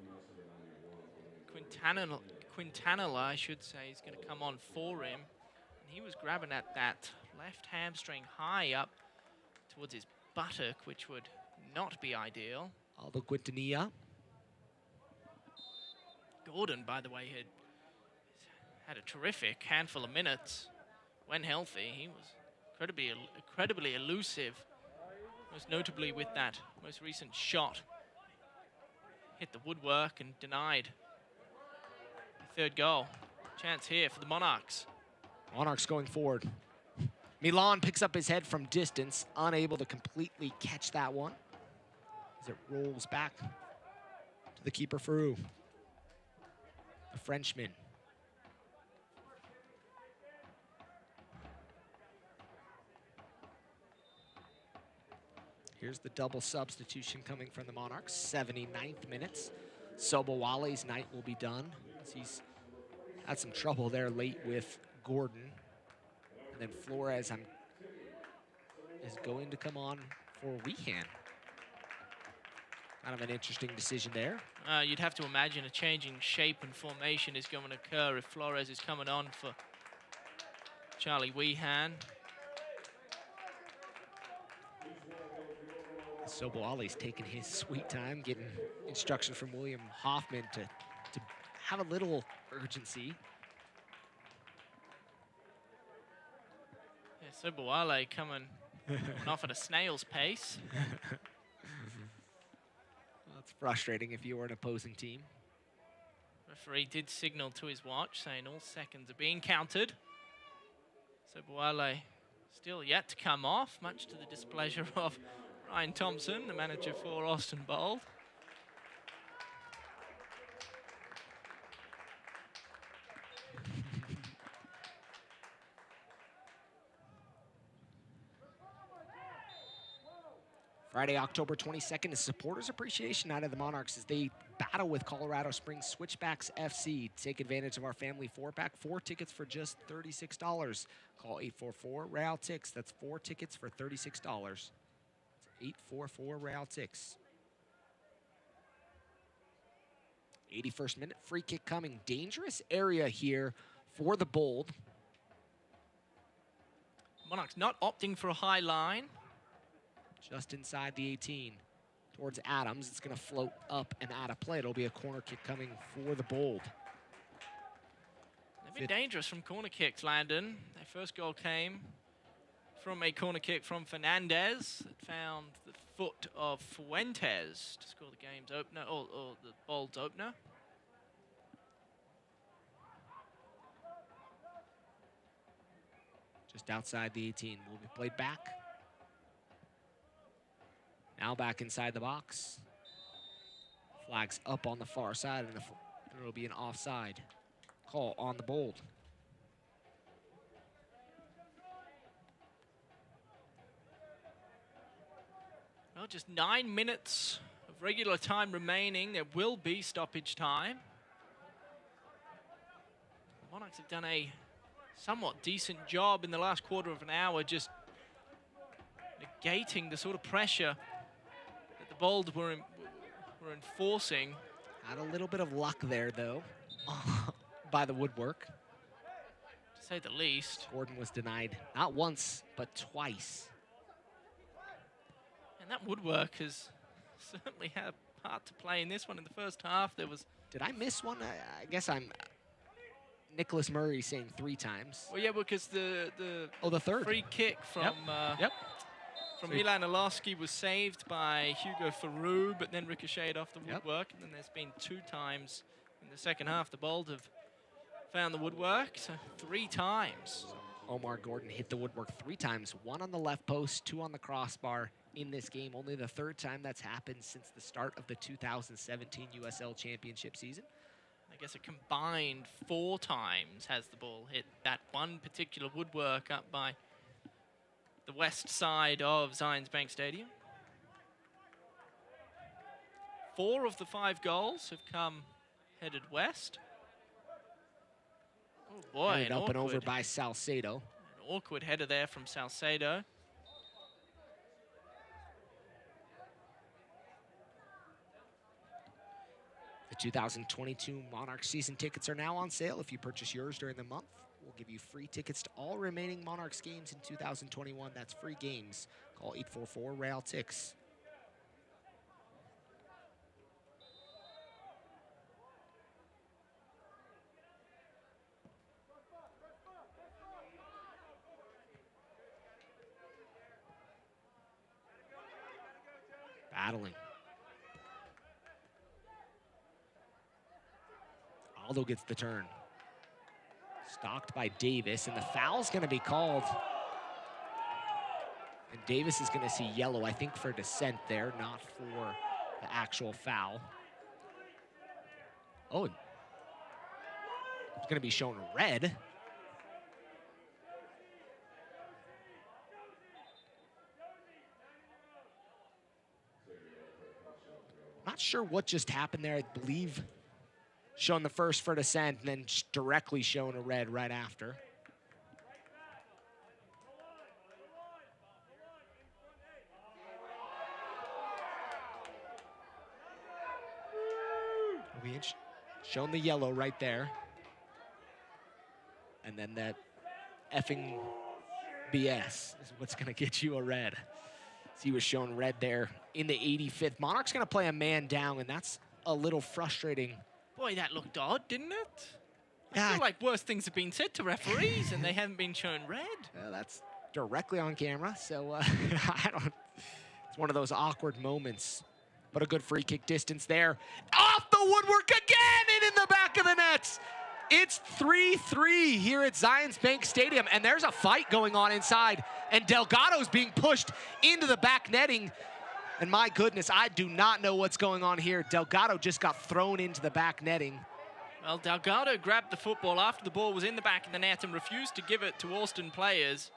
Quintanilla, I should say, is going to come on for him. And he was grabbing at that left hamstring high up towards his buttock, which would not be ideal. Aldo Quintanilla. Gordon, by the way, had a terrific handful of minutes. When healthy, he was incredibly elusive, most notably with that most recent shot. Hit the woodwork and denied the third goal. Chance here for the Monarchs. Monarchs going forward. Milan picks up his head from distance, unable to completely catch that one as it rolls back to the keeper, Ferrou, the Frenchman. Here's the double substitution coming from the Monarchs, 79th minutes. Sobowale's night will be done, as he's had some trouble there late with Gordon. And then Flores is going to come on for Weehan. Kind of an interesting decision there. You'd have to imagine a changing shape and formation is going to occur if Flores is coming on for Charlie Weehan. Sobowale's taking his sweet time, getting instruction from William Hoffman to have a little urgency. Yeah, Sobowale coming off at a snail's pace. That's frustrating if you were an opposing team. Referee did signal to his watch saying all seconds are being counted. Sobowale still yet to come off, much to the displeasure of Ryan Thompson, the manager for Austin Bold. Friday, October 22nd is Supporters Appreciation Night of the Monarchs as they battle with Colorado Springs Switchbacks FC. Take advantage of our family 4-pack. 4 tickets for just $36. Call 844-REAL-TIX. That's 4 tickets for $36. 844-REAL-TIX. 81st minute, free kick coming. Dangerous area here for the Bold. Monarchs not opting for a high line. Just inside the 18 towards Adams. It's going to float up and out of play. It'll be a corner kick coming for the Bold. They've been dangerous from corner kicks, Landon. Their first goal came from a corner kick from Fernandez. It found the foot of Fuentes to score the game's opener, or the Bold's opener. Just outside the 18. Will be played back. Now back inside the box. Flags up on the far side, and it'll be an offside call on the Bold. Well, just 9 minutes of regular time remaining. There will be stoppage time. The Monarchs have done a somewhat decent job in the last quarter of an hour, just negating the sort of pressure that the Bold were enforcing. Had a little bit of luck there, though, by the woodwork. To say the least. Gordon was denied not once, but twice. And that woodwork has certainly had a part to play in this one. In the first half, there was... Did I miss one? I guess I'm... Nicholas Murray saying 3 times. Well, yeah, because the third free kick from from Milan Alowski was saved by Hugo Ferrou, but then ricocheted off the woodwork. And then there's been 2 times in the second half the Bold have found the woodwork, so 3 times. Omar Gordon hit the woodwork 3 times, 1 on the left post, 2 on the crossbar in this game. Only the 3rd time that's happened since the start of the 2017 USL Championship season. I guess a combined 4 times has the ball hit that one particular woodwork up by the west side of Zions Bank Stadium. 4 of the 5 goals have come headed west. Oh boy, headed up and over by Salcedo. An awkward header there from Salcedo. The 2022 Monarchs season tickets are now on sale. If you purchase yours during the month, we'll give you free tickets to all remaining Monarchs games in 2021. That's free games. Call 844-REAL-TIX. Battling. Aldo gets the turn. Stalked by Davis, and the foul's going to be called. And Davis is going to see yellow, I think, for dissent there, not for the actual foul. Oh, it's going to be shown red. Not sure what just happened there. I believe shown the first for dissent and then directly shown a red right after. Shown the yellow right there. And then that effing BS is what's going to get you a red. So he was shown red there in the 85th. Monarchs going to play a man down, and that's a little frustrating. Boy, that looked odd, didn't it? Yeah. I feel like worse things have been said to referees, and they haven't been shown red. That's directly on camera, so I don't. It's one of those awkward moments. But a good free kick distance there. Off the woodwork again and in the back of the nets. It's 3-3 here at Zions Bank Stadium, and there's a fight going on inside, and Delgado's being pushed into the back netting. And my goodness, I do not know what's going on here. Delgado just got thrown into the back netting. Well, Delgado grabbed the football after the ball was in the back of the net and refused to give it to Austin players.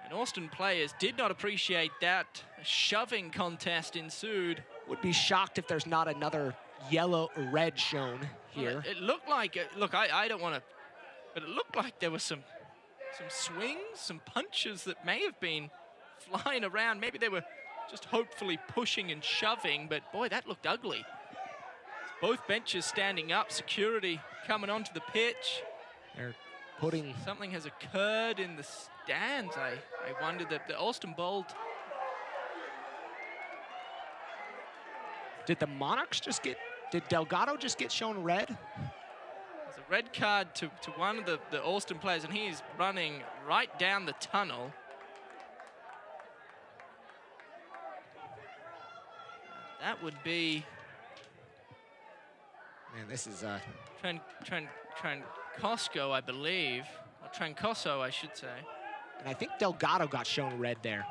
And Austin players did not appreciate that. A shoving contest ensued. Would be shocked if there's not another yellow or red shown here. Well, it looked like, look, I don't want to, but it looked like there was some swings, some punches that may have been flying around. Maybe they were just hopefully pushing and shoving, but boy, that looked ugly. Both benches standing up, security coming onto the pitch. They're putting... Something has occurred in the stands. I wonder that the Austin Bold... Did the Monarchs just get... Did Delgado just get shown red? There's a red card to one of the Austin players, and he's running right down the tunnel. That would be... Man, this is Trancoso, I believe. Or Trancoso, I should say. And I think Delgado got shown red there.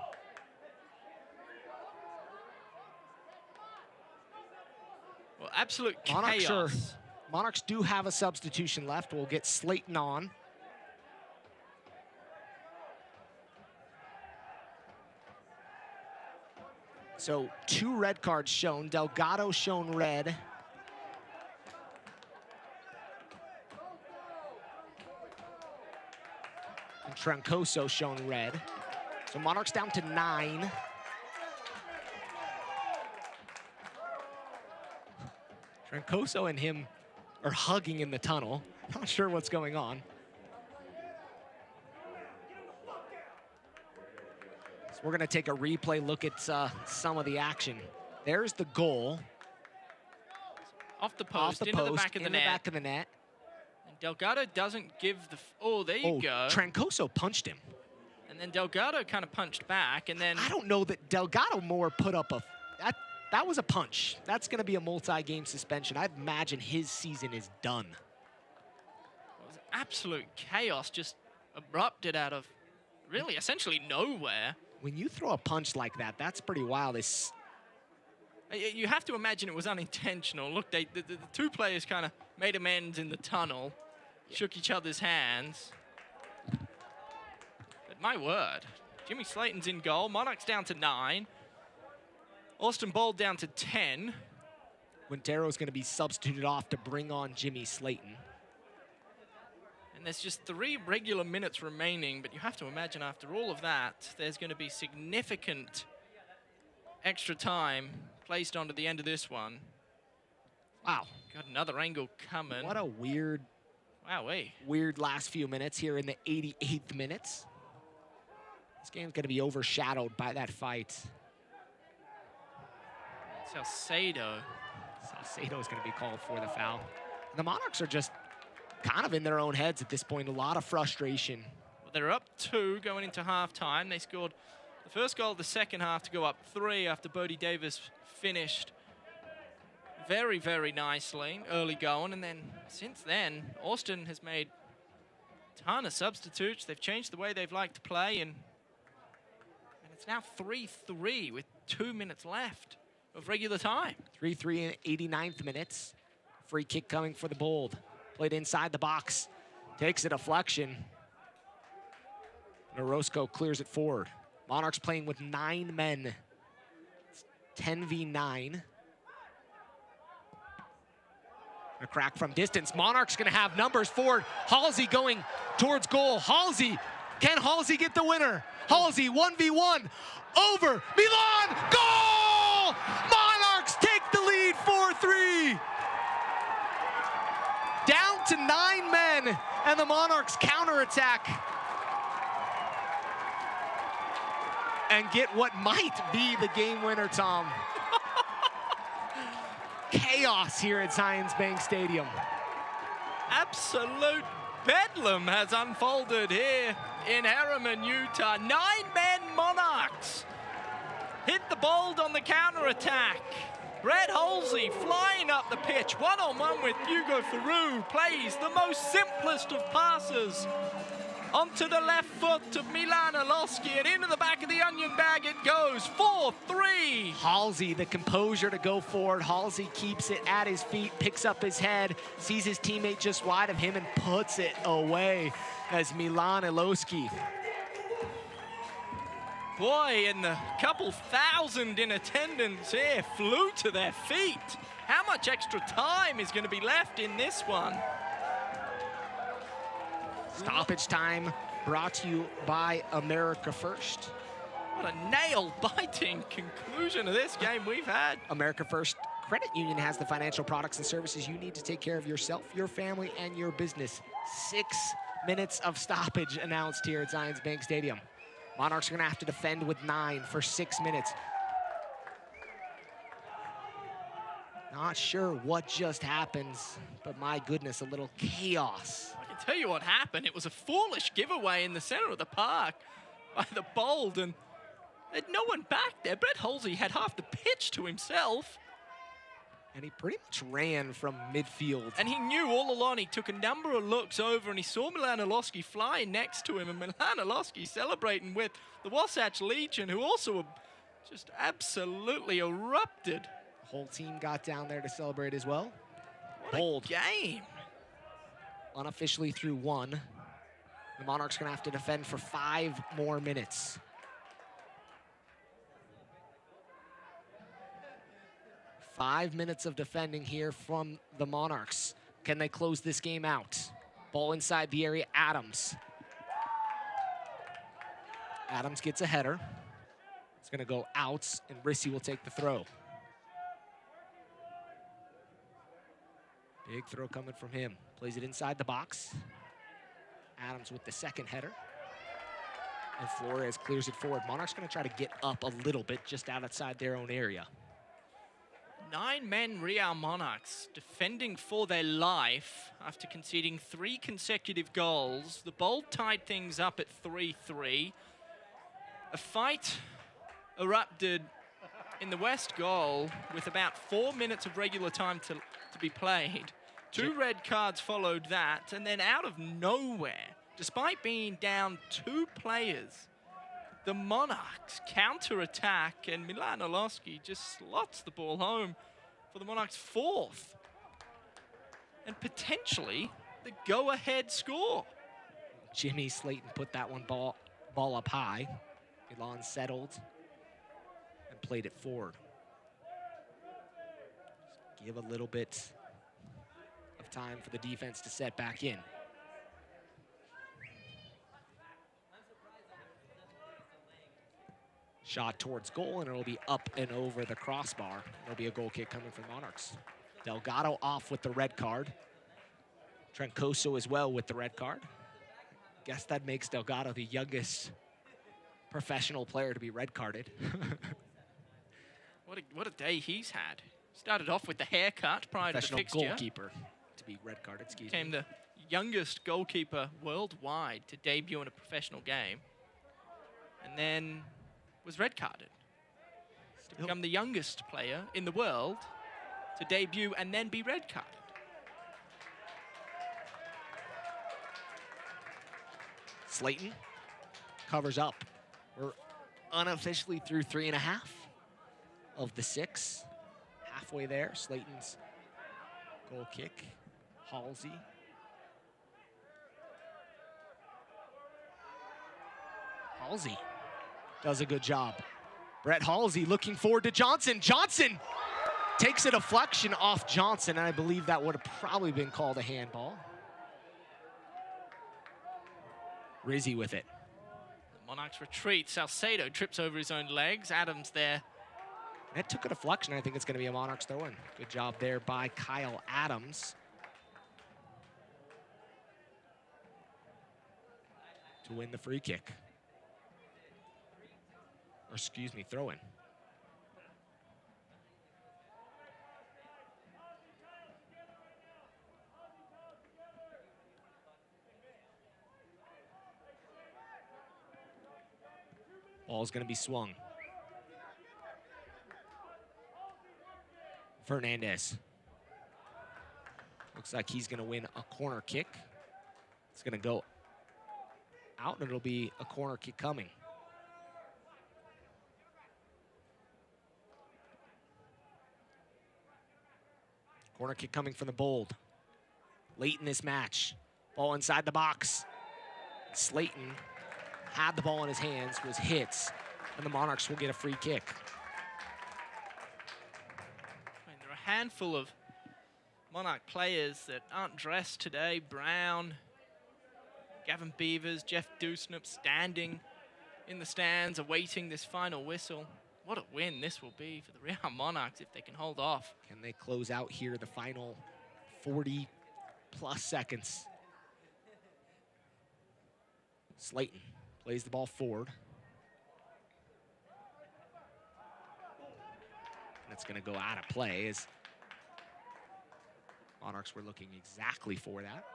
Well, absolute chaos. Monarchs do have a substitution left. We'll get Slayton on. So 2 red cards shown. Delgado shown red. And Trancoso shown red. So Monarchs down to 9. Trancoso and him are hugging in the tunnel. Not sure what's going on. So we're gonna take a replay look at some of the action. There's the goal. Off the post, into the back of the net. back of the net. And Delgado doesn't give the... Oh, there you go. Trancoso punched him. And then Delgado kind of punched back, and then... I don't know that Delgado more put up a... That was a punch. That's going to be a multi-game suspension. I imagine his season is done. It was absolute chaos, just erupted out of really essentially nowhere. When you throw a punch like that, that's pretty wild. You have to imagine it was unintentional. Look, the 2 players kind of made amends in the tunnel, shook each other's hands. But my word, Jimmy Slayton's in goal. Monarchs down to 9. Austin Bold down to 10. Quintero's going to be substituted off to bring on Jimmy Slayton. And there's just 3 regular minutes remaining, but you have to imagine after all of that, there's going to be significant extra time placed onto the end of this one. Wow. Got another angle coming. What a weird, weird last few minutes here in the 88th minutes. This game's going to be overshadowed by that fight. Salcedo. Salcedo is going to be called for the foul. And the Monarchs are just kind of in their own heads at this point. A lot of frustration. Well, they're up 2 going into halftime. They scored the first goal of the second half to go up 3 after Bodie Davis finished very, very nicely early going. And then since then, Austin has made a ton of substitutes. They've changed the way they've liked to play. And it's now 3-3 with 2 minutes left of regular time. 3-3 in 89th minutes. Free kick coming for the Bold. Played inside the box. Takes a deflection. And Orozco clears it forward. Monarchs playing with 9 men. It's 10v9. A crack from distance. Monarchs gonna have numbers forward. Halsey going towards goal. Halsey, can Halsey get the winner? Halsey 1v1 over Milan, goal! Monarchs take the lead 4-3. Down to 9 men, and the Monarchs counterattack and get what might be the game winner, Tom. Chaos here at Zions Bank Stadium. Absolute bedlam has unfolded here in Harriman, Utah. 9-men Monarchs hit the Bold on the counterattack. Brett Halsey flying up the pitch, one-on-one with Hugo Farou, plays the most simplest of passes onto the left foot of Milan Oloski, and into the back of the onion bag it goes, 4-3. Halsey, the composure to go forward. Halsey keeps it at his feet, picks up his head, sees his teammate just wide of him and puts it away as Milan Oloski. Boy, and the couple thousand in attendance here flew to their feet. How much extra time is going to be left in this one? Stoppage time brought to you by America First. What a nail-biting conclusion of this game we've had. America First Credit Union has the financial products and services you need to take care of yourself, your family, and your business. 6 minutes of stoppage announced here at Zions Bank Stadium. Monarchs are going to have to defend with 9 for 6 minutes. Not sure what just happens, but my goodness, a little chaos. I can tell you what happened. It was a foolish giveaway in the center of the park by the Bold, and there's no one back there. Brett Halsey had half the pitch to himself. And he pretty much ran from midfield. And he knew all along. He took a number of looks over and he saw Milan Oloski flying next to him, and Milan Oloski celebrating with the Wasatch Legion, who also just absolutely erupted. The whole team got down there to celebrate as well. What Bold. A game. Unofficially through 1. The Monarchs are going to have to defend for 5 more minutes. Five minutes of defending here from the Monarchs. Can they close this game out? Ball inside the area, Adams. Adams gets a header. It's gonna go out, and Rissy will take the throw. Big throw coming from him. Plays it inside the box. Adams with the second header. And Flores clears it forward. Monarchs gonna try to get up a little bit just outside their own area. 9-men Real Monarchs defending for their life after conceding 3 consecutive goals. The Bold tied things up at 3-3. A fight erupted in the west goal with about 4 minutes of regular time to be played. 2 red cards followed that, and then out of nowhere, despite being down 2 players, the Monarchs counter-attack, and Milan Oloski just slots the ball home for the Monarchs' 4th. And potentially the go-ahead score. Jimmy Slayton put that one ball up high. Milan settled and played it forward. Just give a little bit of time for the defense to set back in. Shot towards goal, and it'll be up and over the crossbar. It'll be a goal kick coming from Monarchs. Delgado off with the red card. Trancoso as well with the red card. Guess that makes Delgado the youngest professional player to be red carded. What a day he's had. Started off with the haircut prior to the fixture. Professional goalkeeper to be red carded, excuse me. Became the youngest goalkeeper worldwide to debut in a professional game. And then was red carded. To become the youngest player in the world to debut and then be red carded. Slayton covers up. We're unofficially through 3.5 of the 6. Halfway there, Slayton's goal kick. Halsey. Halsey does a good job. Brett Halsey looking forward to Johnson. Johnson takes a deflection off Johnson, and I believe that would have probably been called a handball. Rizzi with it. The Monarchs retreat. Salcedo trips over his own legs. Adams there. That took a deflection. I think it's going to be a Monarchs throw-in. Good job there by Kyle Adams to win the free kick. Or excuse me, throw-in. Ball's going to be swung. Fernandez. Looks like he's going to win a corner kick. It's going to go out, and it'll be a corner kick coming. Corner kick coming from the Bold. Late in this match. Ball inside the box. Slayton had the ball in his hands, was hit, and the Monarchs will get a free kick. And there are a handful of Monarch players that aren't dressed today. Brown, Gavin Beavers, Jeff Dusnup standing in the stands awaiting this final whistle. What a win this will be for the Real Monarchs if they can hold off. Can they close out here the final 40-plus seconds? Slayton plays the ball forward. And it's going to go out of play as Monarchs were looking exactly for that.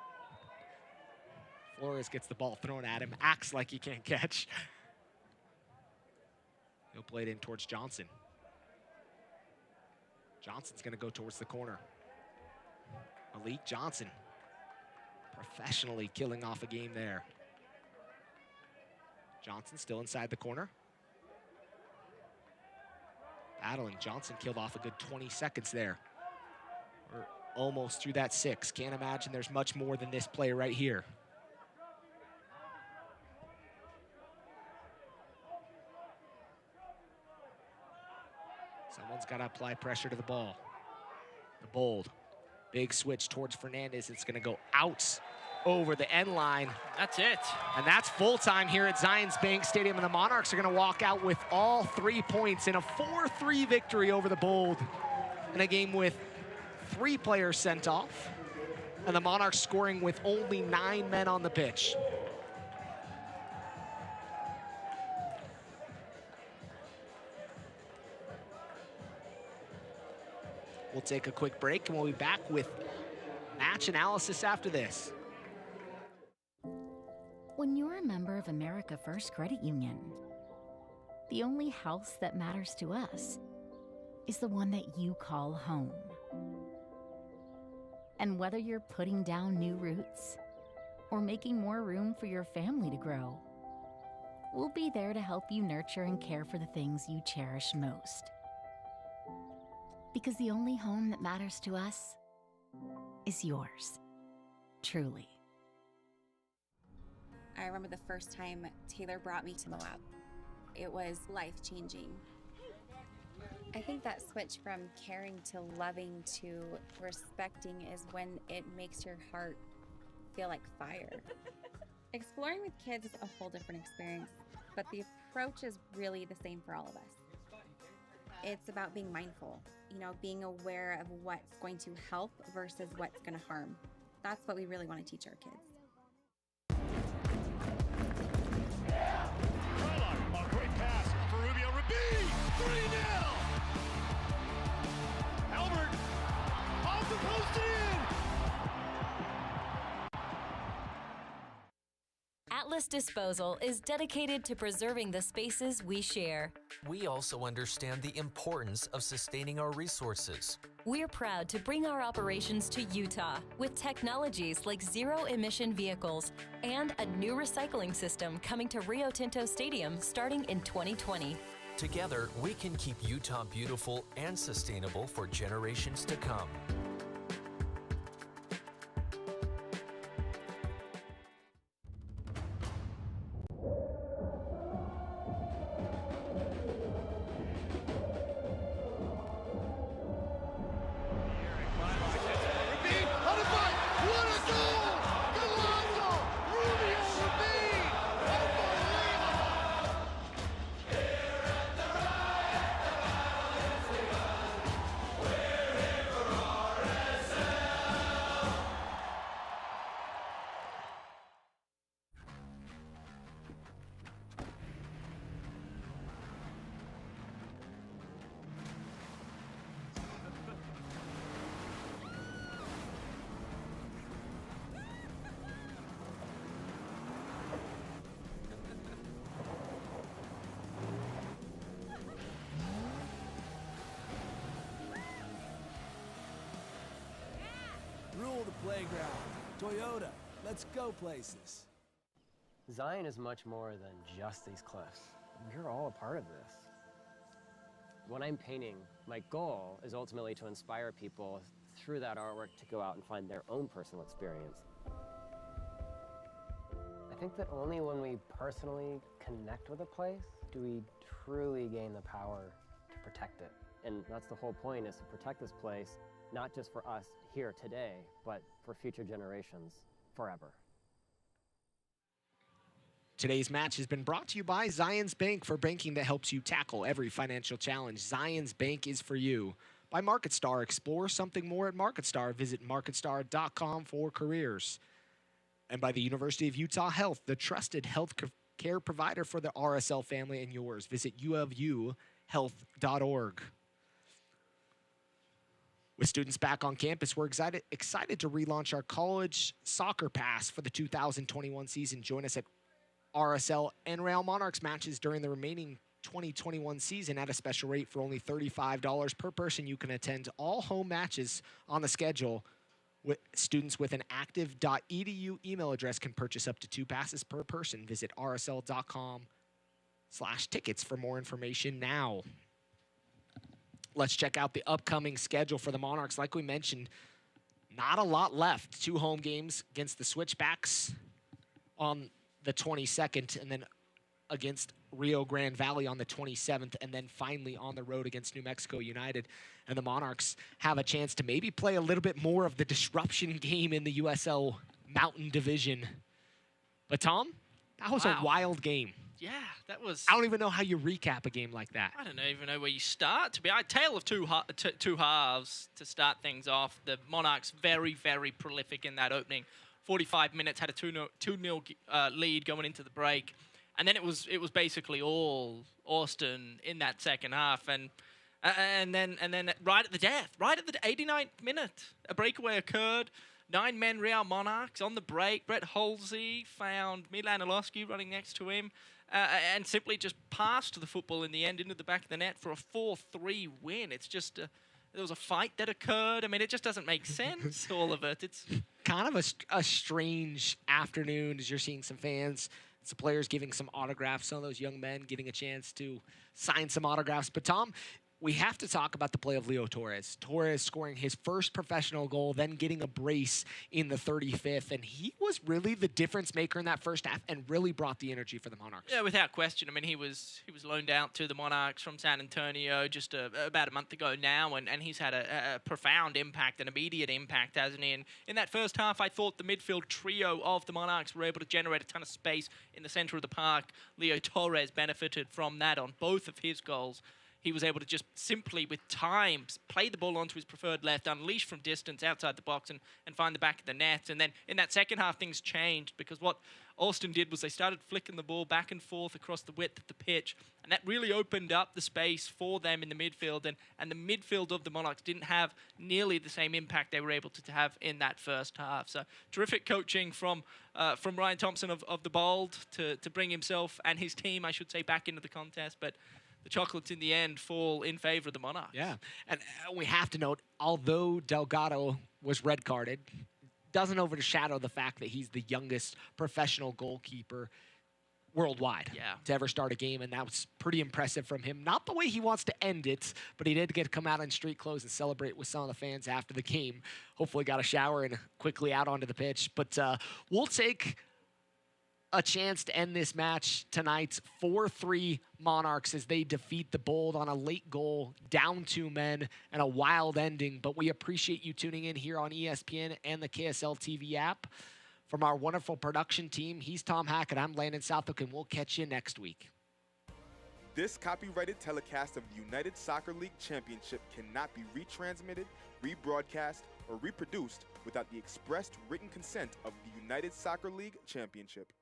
Flores gets the ball thrown at him, acts like he can't catch. He'll play it in towards Johnson. Johnson's going to go towards the corner. Malik Johnson professionally killing off a game there. Johnson still inside the corner. Battling. Johnson killed off a good 20 seconds there. We're almost through that 6. Can't imagine there's much more than this play right here. Someone's got to apply pressure to the ball. The Bold. Big switch towards Fernandez. It's going to go out over the end line. That's it. And that's full time here at Zions Bank Stadium. And the Monarchs are going to walk out with all 3 points in a 4-3 victory over the Bold in a game with 3 players sent off. And the Monarchs scoring with only 9 men on the pitch. We'll take a quick break and we'll be back with match analysis after this. When you're a member of America First Credit Union, the only house that matters to us is the one that you call home. And whether you're putting down new roots or making more room for your family to grow, we'll be there to help you nurture and care for the things you cherish most. Because the only home that matters to us is yours, truly. I remember the first time Taylor brought me to Moab. It was life-changing. I think that switch from caring to loving to respecting is when it makes your heart feel like fire. Exploring with kids is a whole different experience, but the approach is really the same for all of us. It's about being mindful. you know, being aware of what's going to help versus what's going to harm. That's what we really want to teach our kids. A great pass for Rubio. Rabin, 3-0. Albert, off the post in. Atlas Disposal is dedicated to preserving the spaces we share. We also understand the importance of sustaining our resources. We're proud to bring our operations to Utah with technologies like zero-emission vehicles and a new recycling system coming to Rio Tinto Stadium starting in 2020. Together, we can keep Utah beautiful and sustainable for generations to come. Rule the playground. Toyota, let's go places. Zion is much more than just these cliffs. We're all a part of this. When I'm painting, my goal is ultimately to inspire people through that artwork to go out and find their own personal experience. I think that only when we personally connect with a place do we truly gain the power to protect it. And that's the whole point, is to protect this place, not just for us here today, but for future generations forever. Today's match has been brought to you by Zions Bank, for banking that helps you tackle every financial challenge. Zions Bank is for you. By MarketStar, explore something more at MarketStar. Visit marketstar.com for careers. And by the University of Utah Health, the trusted health care provider for the RSL family and yours. Visit uofuhealth.org. With students back on campus, we're excited to relaunch our college soccer pass for the 2021 season. Join us at RSL and Real Monarchs matches during the remaining 2021 season at a special rate for only $35 per person. You can attend all home matches on the schedule. Students with an active.edu email address can purchase up to 2 passes per person. Visit rsl.com/tickets for more information now. Let's check out the upcoming schedule for the Monarchs. Like we mentioned, not a lot left. 2 home games against the Switchbacks on the 22nd, and then against Rio Grande Valley on the 27th, and then finally on the road against New Mexico United. And the Monarchs have a chance to maybe play a little bit more of the disruption game in the USL Mountain Division. But Tom, that was a wild game. Yeah, that was... I don't even know how you recap a game like that. I don't even know where you start. To be a tale of two halves to start things off. The Monarchs very, very prolific in that opening 45 minutes, had a 2-0 lead going into the break. And then it was basically all Austin in that second half. And then right at the 89th minute, a breakaway occurred. 9 men Real Monarchs on the break. Brett Halsey found Milan Oloski running next to him. And simply just passed the football in the end into the back of the net for a 4-3 win. It's just, there was a fight that occurred. I mean, it just doesn't make sense, all of it. It's kind of a strange afternoon as you're seeing some fans, some players giving some autographs, some of those young men getting a chance to sign some autographs. But Tom, we have to talk about the play of Leo Torres. Torres scoring his first professional goal, then getting a brace in the 35th. And he was really the difference maker in that first half and really brought the energy for the Monarchs. Yeah, without question. I mean, he was loaned out to the Monarchs from San Antonio just about a month ago now, and he's had a profound impact, an immediate impact, hasn't he? And in that first half, I thought the midfield trio of the Monarchs were able to generate a ton of space in the center of the park. Leo Torres benefited from that on both of his goals. he was able to just simply, with time, play the ball onto his preferred left, unleash from distance outside the box, and find the back of the net. And then in that second half, things changed, because what Austin did was they started flicking the ball back and forth across the width of the pitch, and that really opened up the space for them in the midfield, and the midfield of the Monarchs didn't have nearly the same impact they were able to have in that first half. So terrific coaching from Ryan Thompson of the Bold to bring himself and his team, I should say, back into the contest, but the chocolates in the end fall in favor of the Monarchs. Yeah, and we have to note, although Delgado was red carded, doesn't overshadow the fact that he's the youngest professional goalkeeper worldwide to ever start a game, and that was pretty impressive from him. Not the way he wants to end it, but he did get to come out in street clothes and celebrate with some of the fans after the game. Hopefully got a shower and quickly out onto the pitch. But we'll take a chance to end this match tonight. 4-3 Monarchs as they defeat the Bold on a late goal, down 2 men, and a wild ending. But we appreciate you tuning in here on ESPN and the KSL TV app. From our wonderful production team, he's Tom Hackett, I'm Landon Southwick, and we'll catch you next week. This copyrighted telecast of the United Soccer League Championship cannot be retransmitted, rebroadcast, or reproduced without the expressed written consent of the United Soccer League Championship.